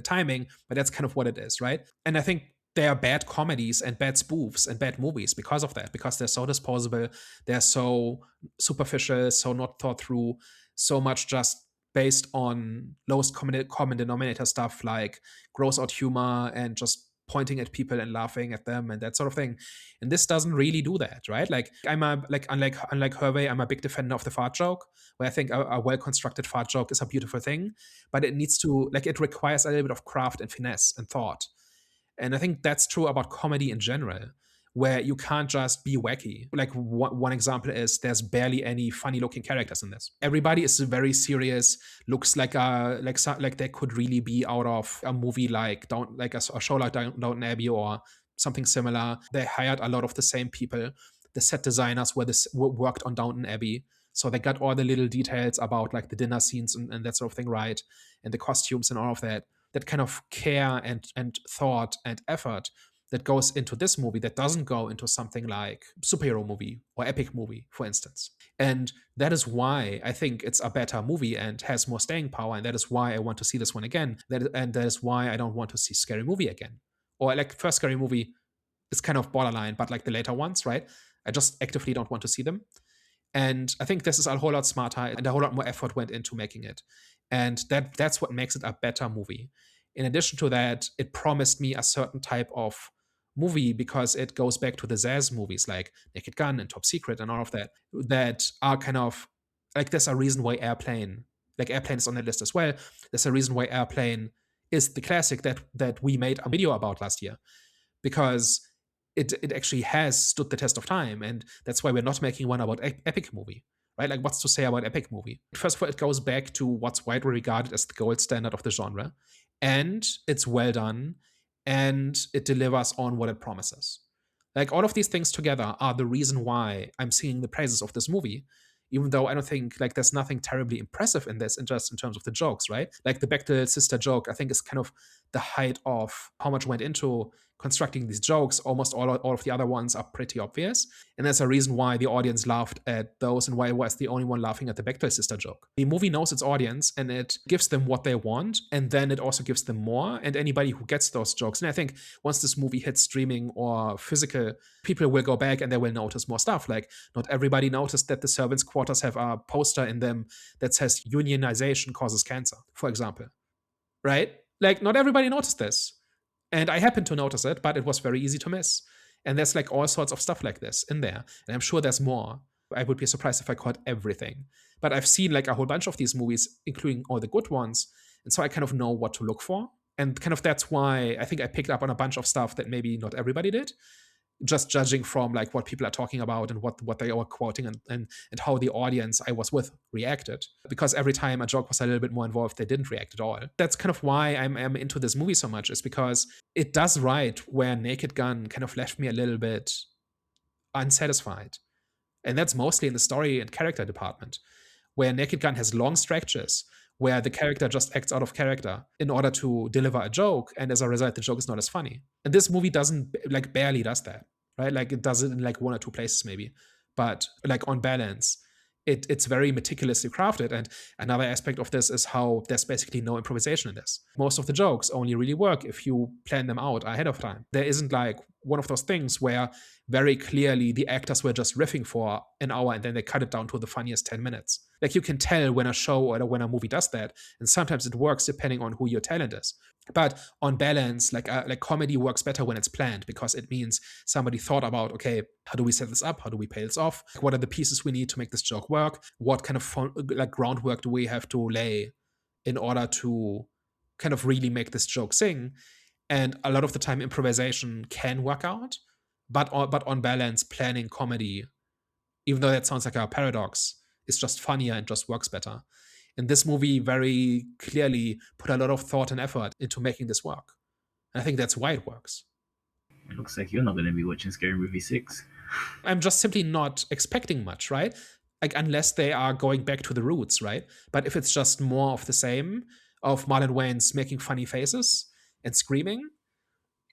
timing, but that's kind of what it is, right? And I think they are bad comedies and bad spoofs and bad movies because of that, because they're so disposable, they're so superficial, so not thought through, so much just based on lowest common denominator stuff like gross out humor and just pointing at people and laughing at them and that sort of thing. And this doesn't really do that, right? Like unlike Hervey, I'm a big defender of the fart joke, where I think a well-constructed fart joke is a beautiful thing, but it needs to, it requires a little bit of craft and finesse and thought. And I think that's true about comedy in general, where you can't just be wacky. Like one example is there's barely any funny looking characters in this. Everybody is very serious, looks like they could really be out of a movie like a show like Downton Abbey or something similar. They hired a lot of the same people. The set designers worked on Downton Abbey, so they got all the little details about like the dinner scenes and that sort of thing right, and the costumes and all of that. That kind of care and thought and effort that goes into this movie that doesn't go into something like superhero movie or epic movie, for instance. And that is why I think it's a better movie and has more staying power, and that is why I want to see this one again. And that is why I don't want to see Scary Movie again. Or like first Scary Movie is kind of borderline, but like the later ones, right? I just actively don't want to see them. And I think this is a whole lot smarter, and a whole lot more effort went into making it. And that's what makes it a better movie. In addition to that, it promised me a certain type of movie, because it goes back to the Zaz movies like Naked Gun and Top Secret and all of that, that are kind of like, there's a reason why Airplane is on the list as well. There's a reason why Airplane is the classic that we made a video about last year, because it actually has stood the test of time. And that's why we're not making one about epic movie, right? Like, what's to say about epic movie? First of all, it goes back to what's widely regarded as the gold standard of the genre, and it's well done, and it delivers on what it promises. Like, all of these things together are the reason why I'm singing the praises of this movie, even though I don't think like there's nothing terribly impressive in this, and just in terms of the jokes, right? Like the Bechdel sister joke, I think, is kind of the height of how much went into constructing these jokes. Almost all of the other ones are pretty obvious, and there's a reason why the audience laughed at those and why I was the only one laughing at the Bechdel sister joke. The movie knows its audience, and it gives them what they want, and then it also gives them more. And anybody who gets those jokes, and I think once this movie hits streaming or physical, people will go back and they will notice more stuff. Like, not everybody noticed that the servants' quarters have a poster in them that says unionization causes cancer, for example, right? Like, not everybody noticed this. And I happened to notice it, but it was very easy to miss. And there's like all sorts of stuff like this in there. And I'm sure there's more. I would be surprised if I caught everything. But I've seen like a whole bunch of these movies, including all the good ones. And so I kind of know what to look for. And kind of that's why I think I picked up on a bunch of stuff that maybe not everybody did. just judging from like what people are talking about and what they were quoting and how the audience I was with reacted. Because every time a joke was a little bit more involved, they didn't react at all. That's kind of why I'm into this movie so much, is because it does right where Naked Gun kind of left me a little bit unsatisfied. And that's mostly in the story and character department, where Naked Gun has long stretches where the character just acts out of character in order to deliver a joke, and as a result, the joke is not as funny. And this movie doesn't, like, barely does that, right? Like, it does it in like one or two places maybe, but like on balance, it's very meticulously crafted. And another aspect of this is how there's basically no improvisation in this. Most of the jokes only really work if you plan them out ahead of time. There isn't like one of those things where very clearly the actors were just riffing for an hour and then they cut it down to the funniest 10 minutes. Like, you can tell when a show or when a movie does that, and sometimes it works depending on who your talent is. But on balance, like comedy works better when it's planned, because it means somebody thought about, okay, how do we set this up? How do we pay this off? What are the pieces we need to make this joke work? What kind of like groundwork do we have to lay in order to kind of really make this joke sing? And a lot of the time, improvisation can work out, but on balance, planning comedy, even though that sounds like a paradox, is just funnier and just works better. And this movie very clearly put a lot of thought and effort into making this work. And I think that's why it works.
It looks like you're not going to be watching Scary Movie 6.
I'm just simply not expecting much, right? Like, unless they are going back to the roots, right? But if it's just more of the same, of Marlon Wayans making funny faces and screaming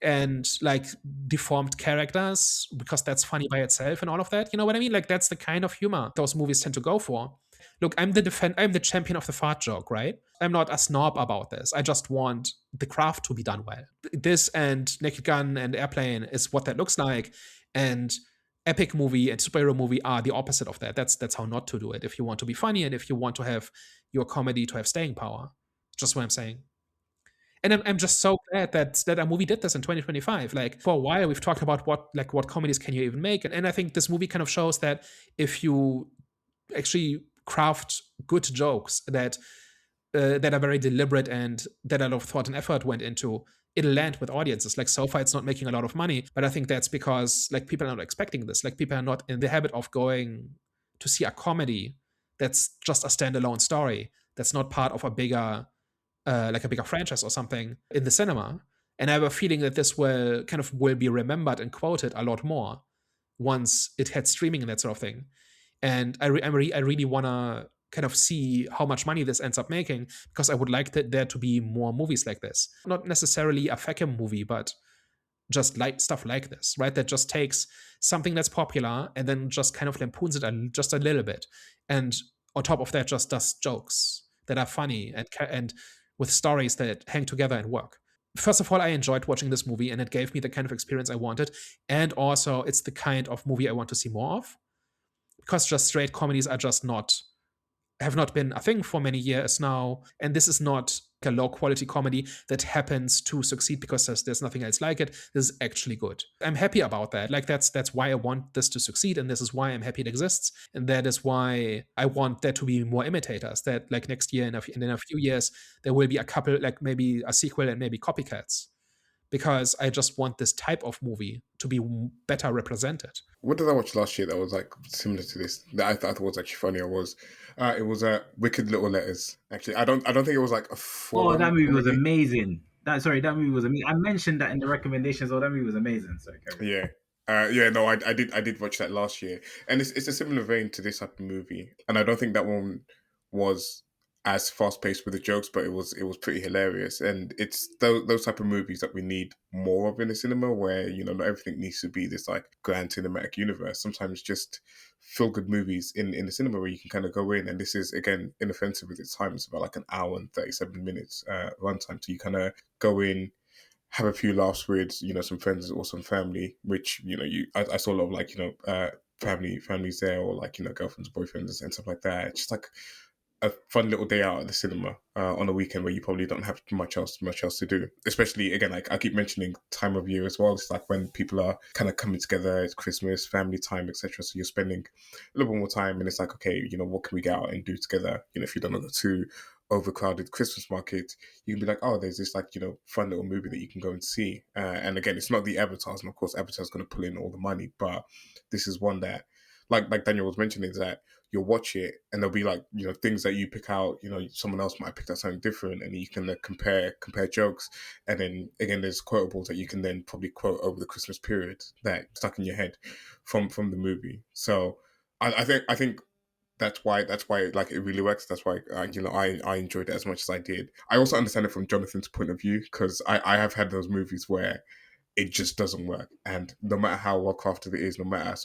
and like deformed characters, because that's funny by itself and all of that, you know what I mean? Like, that's the kind of humor those movies tend to go for. Look, I'm the champion of the fart joke, right? I'm not a snob about this. I just want the craft to be done well. This and Naked Gun and Airplane is what that looks like, and epic movie and superhero movie are the opposite of that. That's how not to do it. If you want to be funny and if you want to have your comedy to have staying power, just what I'm saying. And I'm just so glad that a movie did this in 2025. Like, for a while, we've talked about what comedies can you even make, and I think this movie kind of shows that if you actually craft good jokes that are very deliberate and that a lot of thought and effort went into, it'll land with audiences. Like, so far, it's not making a lot of money, but I think that's because like people are not expecting this. Like, people are not in the habit of going to see a comedy that's just a standalone story that's not part of a bigger like a bigger franchise or something in the cinema. And I have a feeling that this will be remembered and quoted a lot more once it had streaming and that sort of thing. And I really want to kind of see how much money this ends up making, because I would like there to be more movies like this. Not necessarily a Fackham movie, but just like stuff like this, right? That just takes something that's popular and then just kind of lampoons it just a little bit. And on top of that, just does jokes that are funny and with stories that hang together and work. First of all, I enjoyed watching this movie, and it gave me the kind of experience I wanted. And also, it's the kind of movie I want to see more of, because just straight comedies are just have not been a thing for many years now. And this is not a low quality comedy that happens to succeed because there's nothing else like it. This is actually good. I'm happy about that. Like, that's why I want this to succeed, and this is why I'm happy it exists, and that is why I want there to be more imitators. That like next year and in a few years there will be a couple, like maybe a sequel and maybe copycats, because I just want this type of movie to be better represented.
What did I watch last year that was like similar to this that I thought was actually funny? It was Wicked Little Letters. Actually, I don't think it was like a full.
Oh, that movie was amazing. That movie was amazing. I mentioned that in the recommendations. Oh, that movie was amazing. Sorry,
yeah. No, I did watch that last year, and it's a similar vein to this type of movie, and I don't think that one was as fast paced with the jokes, but it was pretty hilarious, and it's those type of movies that we need more of in the cinema, where not everything needs to be this like grand cinematic universe. Sometimes just feel good movies in the cinema where you can kind of go in, and this is again inoffensive with its time. It's about like an hour and 37 minutes runtime, so you kind of go in, have a few laughs with some friends or some family, which I saw a lot of like families there, or like girlfriends, boyfriends, and stuff like that. It's just like a fun little day out at the cinema on a weekend where you probably don't have much else to do. Especially again, like I keep mentioning, time of year as well. It's like when people are kind of coming together. It's Christmas, family time, etc. So you're spending a little bit more time, and it's like, okay, what can we get out and do together? If you don't know the two overcrowded Christmas market, you can be like, oh, there's this like, fun little movie that you can go and see. And again, it's not the Avatars, and of course, Avatar's going to pull in all the money, but this is one that, like Daniel was mentioning, is that you'll watch it and there'll be like, things that you pick out, someone else might pick out something different, and you can compare jokes. And then again, there's quotables that you can then probably quote over the Christmas period that stuck in your head from the movie. So I think that's why like it really works. That's why I enjoyed it as much as I did. I also understand it from Jonathan's point of view, because I have had those movies where it just doesn't work, and no matter how well crafted it is, no matter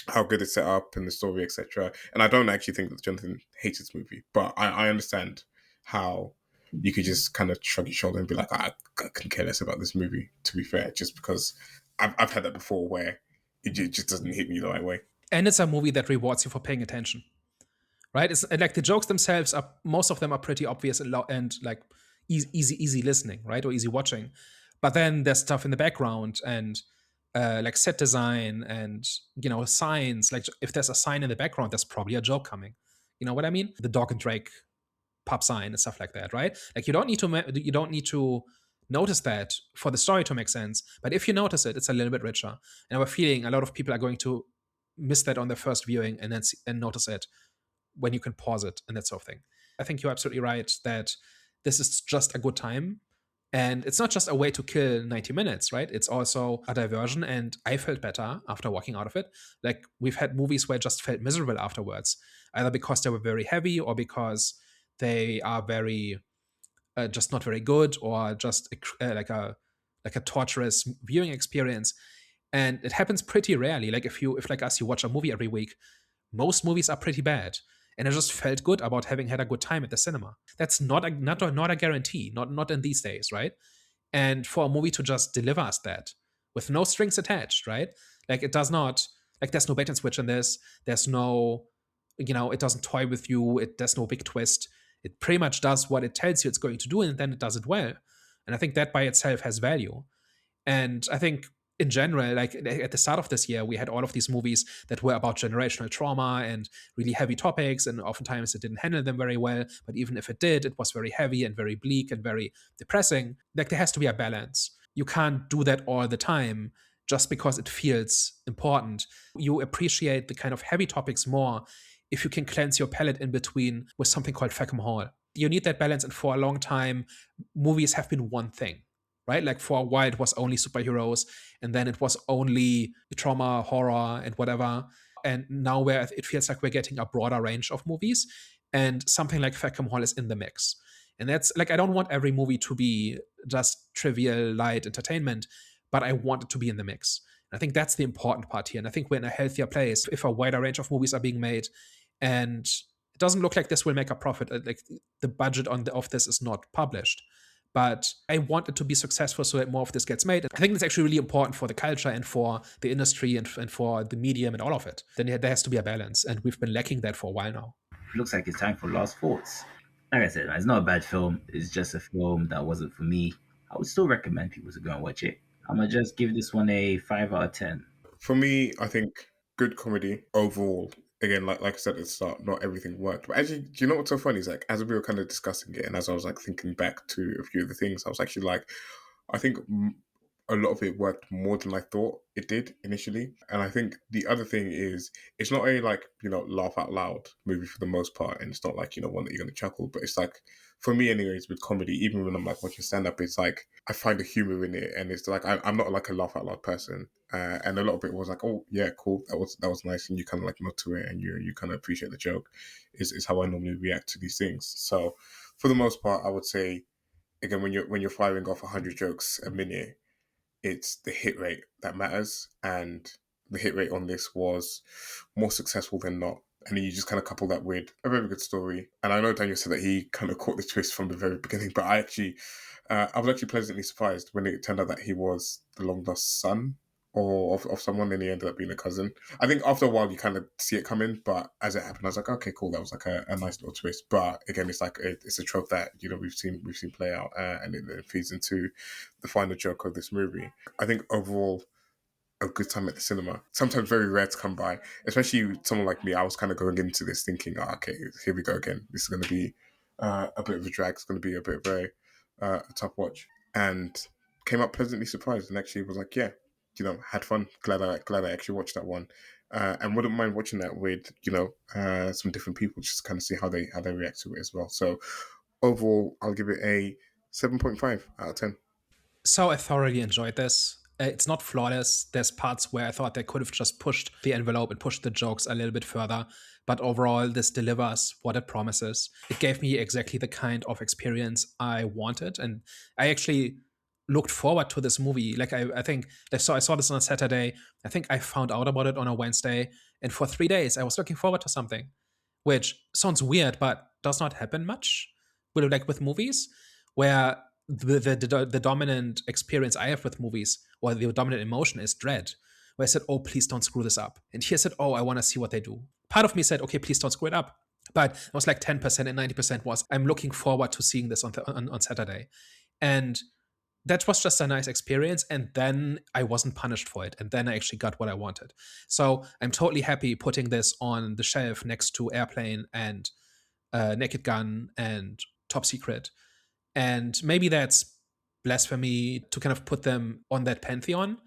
how good it's set up and the story, etc. And I don't actually think that Jonathan hates this movie, but I understand how you could just kind of shrug your shoulder and be like, I couldn't care less about this movie, to be fair, just because I've had that before where it just doesn't hit me the right way.
And it's a movie that rewards you for paying attention, right? It's like the jokes themselves are, most of them are pretty obvious and like easy listening, right? Or easy watching. But then there's stuff in the background and like set design and signs. Like if there's a sign in the background, there's probably a joke coming. You know what I mean? The Dog and Drake pub sign and stuff like that, right? Like you don't need to notice that for the story to make sense. But if you notice it, it's a little bit richer. And I have a feeling a lot of people are going to miss that on their first viewing and then notice it when you can pause it and that sort of thing. I think you're absolutely right that this is just a good time. And it's not just a way to kill 90 minutes, right? It's also a diversion. And I felt better after walking out of it. Like we've had movies where I just felt miserable afterwards, either because they were very heavy or because they are very just not very good, or just like a torturous viewing experience. And it happens pretty rarely. Like if like us, you watch a movie every week, most movies are pretty bad. And I just felt good about having had a good time at the cinema. That's not a guarantee, not in these days, right? And for a movie to just deliver us that with no strings attached, right? Like it does not, like there's no bait and switch in this. There's no, it doesn't toy with you. There's no big twist. It pretty much does what it tells you it's going to do, and then it does it well. And I think that by itself has value. And I think in general, like at the start of this year, we had all of these movies that were about generational trauma and really heavy topics, and oftentimes it didn't handle them very well. But even if it did, it was very heavy and very bleak and very depressing. Like there has to be a balance. You can't do that all the time just because it feels important. You appreciate the kind of heavy topics more if you can cleanse your palate in between with something called Fackham Hall. You need that balance, and for a long time, movies have been one thing. Right? Like for a while, it was only superheroes, and then it was only trauma, horror, and whatever. And now where it feels like we're getting a broader range of movies, and something like Fackham Hall is in the mix. And that's like, I don't want every movie to be just trivial, light entertainment, but I want it to be in the mix. And I think that's the important part here. And I think we're in a healthier place if a wider range of movies are being made. And it doesn't look like this will make a profit. Like the budget of this is not published. But I want it to be successful so that more of this gets made. I think that's actually really important for the culture and for the industry and for the medium and all of it. Then there has to be a balance, and we've been lacking that for a while now.
Looks like it's time for last thoughts. Like I said, it's not a bad film. It's just a film that wasn't for me. I would still recommend people to go and watch it. I'm gonna just give this one a 5 out of 10.
For me, I think good comedy overall. Again, like I said at the start, not everything worked. But actually, do you know what's so funny? Is like as we were kind of discussing it, and as I was like thinking back to a few of the things, I was actually like, I think a lot of it worked more than I thought it did initially. And I think the other thing is, it's not a like, laugh out loud movie for the most part. And it's not like, one that you're going to chuckle, but it's like, for me anyways, with comedy, even when I'm like watching stand up, it's like, I find the humor in it. And it's like, I'm not like a laugh out loud person. And a lot of it was like, oh yeah, cool. That was nice. And you kind of like nod to it and you kind of appreciate the joke is how I normally react to these things. So for the most part, I would say, again, when you're firing off 100 jokes a minute, it's the hit rate that matters, and the hit rate on this was more successful than not. And then you just kind of couple that with a very good story. And I know Daniel said that he kind of caught the twist from the very beginning, but I was actually pleasantly surprised when it turned out that he was the long lost son or of someone, and he ended up being a cousin. I think after a while you kind of see it coming, but as it happened, I was like, okay, cool, that was like a nice little twist. But again, it's like it's a trope that we've seen play out, and it feeds into the final joke of this movie. I think overall, a good time at the cinema. Sometimes very rare to come by, especially someone like me. I was kind of going into this thinking, okay, here we go again. This is going to be a bit of a drag. It's going to be a bit of a tough watch. And came up pleasantly surprised and actually was like, yeah, had fun. Glad I actually watched that one. And wouldn't mind watching that with some different people just to kind of see how they react to it as well. So overall, I'll give it a 7.5 out of 10.
So I thoroughly enjoyed this. It's not flawless. There's parts where I thought they could have just pushed the envelope and pushed the jokes a little bit further. But overall, this delivers what it promises. It gave me exactly the kind of experience I wanted. And I actually looked forward to this movie. Like I think I saw this on a Saturday. I think I found out about it on a Wednesday. And for 3 days, I was looking forward to something, which sounds weird, but does not happen much with movies, where the dominant experience I have with movies, or the dominant emotion, is dread. Where I said, "Oh, please don't screw this up," and here I said, "Oh, I want to see what they do." Part of me said, "Okay, please don't screw it up," but it was like 10%, and 90% was, "I'm looking forward to seeing this on Saturday," and that was just a nice experience. And then I wasn't punished for it, and then I actually got what I wanted. So I'm totally happy putting this on the shelf next to Airplane and Naked Gun and Top Secret. And maybe that's blasphemy to kind of put them on that pantheon,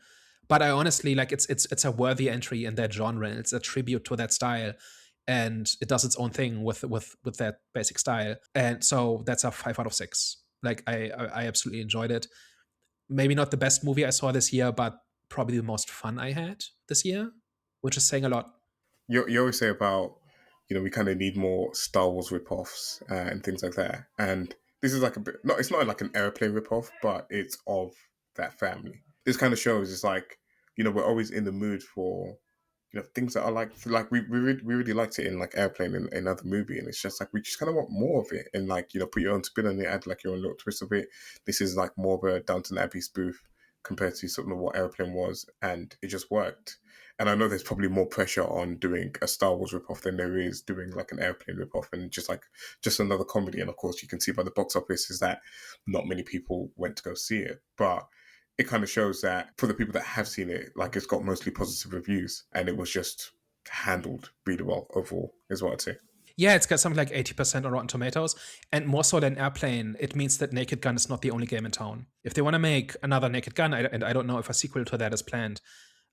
but I honestly like it's a worthy entry in that genre. It's a tribute to that style, and it does its own thing with that basic style. And so that's a 5 out of 6. Like I absolutely enjoyed it. Maybe not the best movie I saw this year, but probably the most fun I had this year, which is saying a lot.
You always say about, we kind of need more Star Wars ripoffs and things like that. And this is like a bit, it's not like an airplane ripoff, but it's of that family. This kind of shows it's like, we're always in the mood for, things that are like we really liked it in like Airplane in another movie. And it's just like, we just kind of want more of it. And like, put your own spin on it, add like your own little twist of it. This is like more of a Downton Abbey spoof compared to sort of what Airplane was. And it just worked. And I know there's probably more pressure on doing a Star Wars ripoff than there is doing like an Airplane ripoff, and just another comedy. And of course, you can see by the box office is that not many people went to go see it, but it kind of shows that for the people that have seen it, like it's got mostly positive reviews, and it was just handled really well overall, is what I'd say.
Yeah, it's got something like 80% on Rotten Tomatoes. And more so than Airplane, it means that Naked Gun is not the only game in town. If they want to make another Naked Gun, and I don't know if a sequel to that is planned,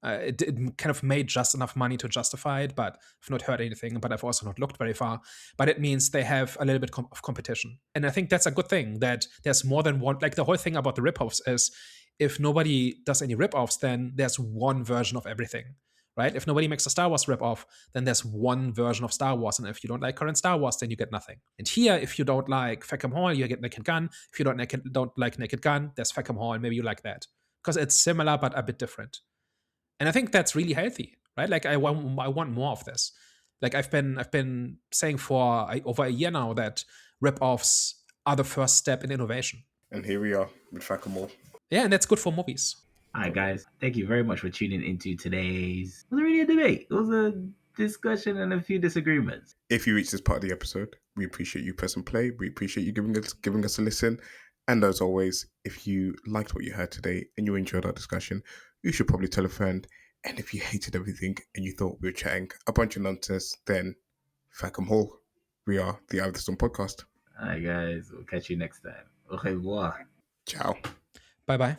it kind of made just enough money to justify it, but I've not heard anything, but I've also not looked very far. But it means they have a little bit of competition. And I think that's a good thing, that there's more than one. Like the whole thing about the ripoffs is, if nobody does any ripoffs, then there's one version of everything, right? If nobody makes a Star Wars ripoff, then there's one version of Star Wars. And if you don't like current Star Wars, then you get nothing. And here, if you don't like Fackham Hall, you get Naked Gun. If you don't like Naked Gun, there's Fackham Hall, and maybe you like that. Because it's similar, but a bit different. And I think that's really healthy, right? Like I want more of this. Like I've been saying for over a year now that ripoffs are the first step in innovation.
And here we are with Fackham Hall.
Yeah, and that's good for movies.
All right, guys. Thank you very much for tuning into today's. It wasn't really a debate. It was a discussion and a few disagreements.
If you reach this part of the episode, we appreciate you pressing play. We appreciate you giving us a listen. And as always, if you liked what you heard today and you enjoyed our discussion, you should probably tell a friend. And if you hated everything and you thought we were chatting a bunch of nonsense, then Fackham Hall. We are the Eye of the Storm podcast.
All right, guys. We'll catch you next time. Au revoir.
Ciao.
Bye-bye.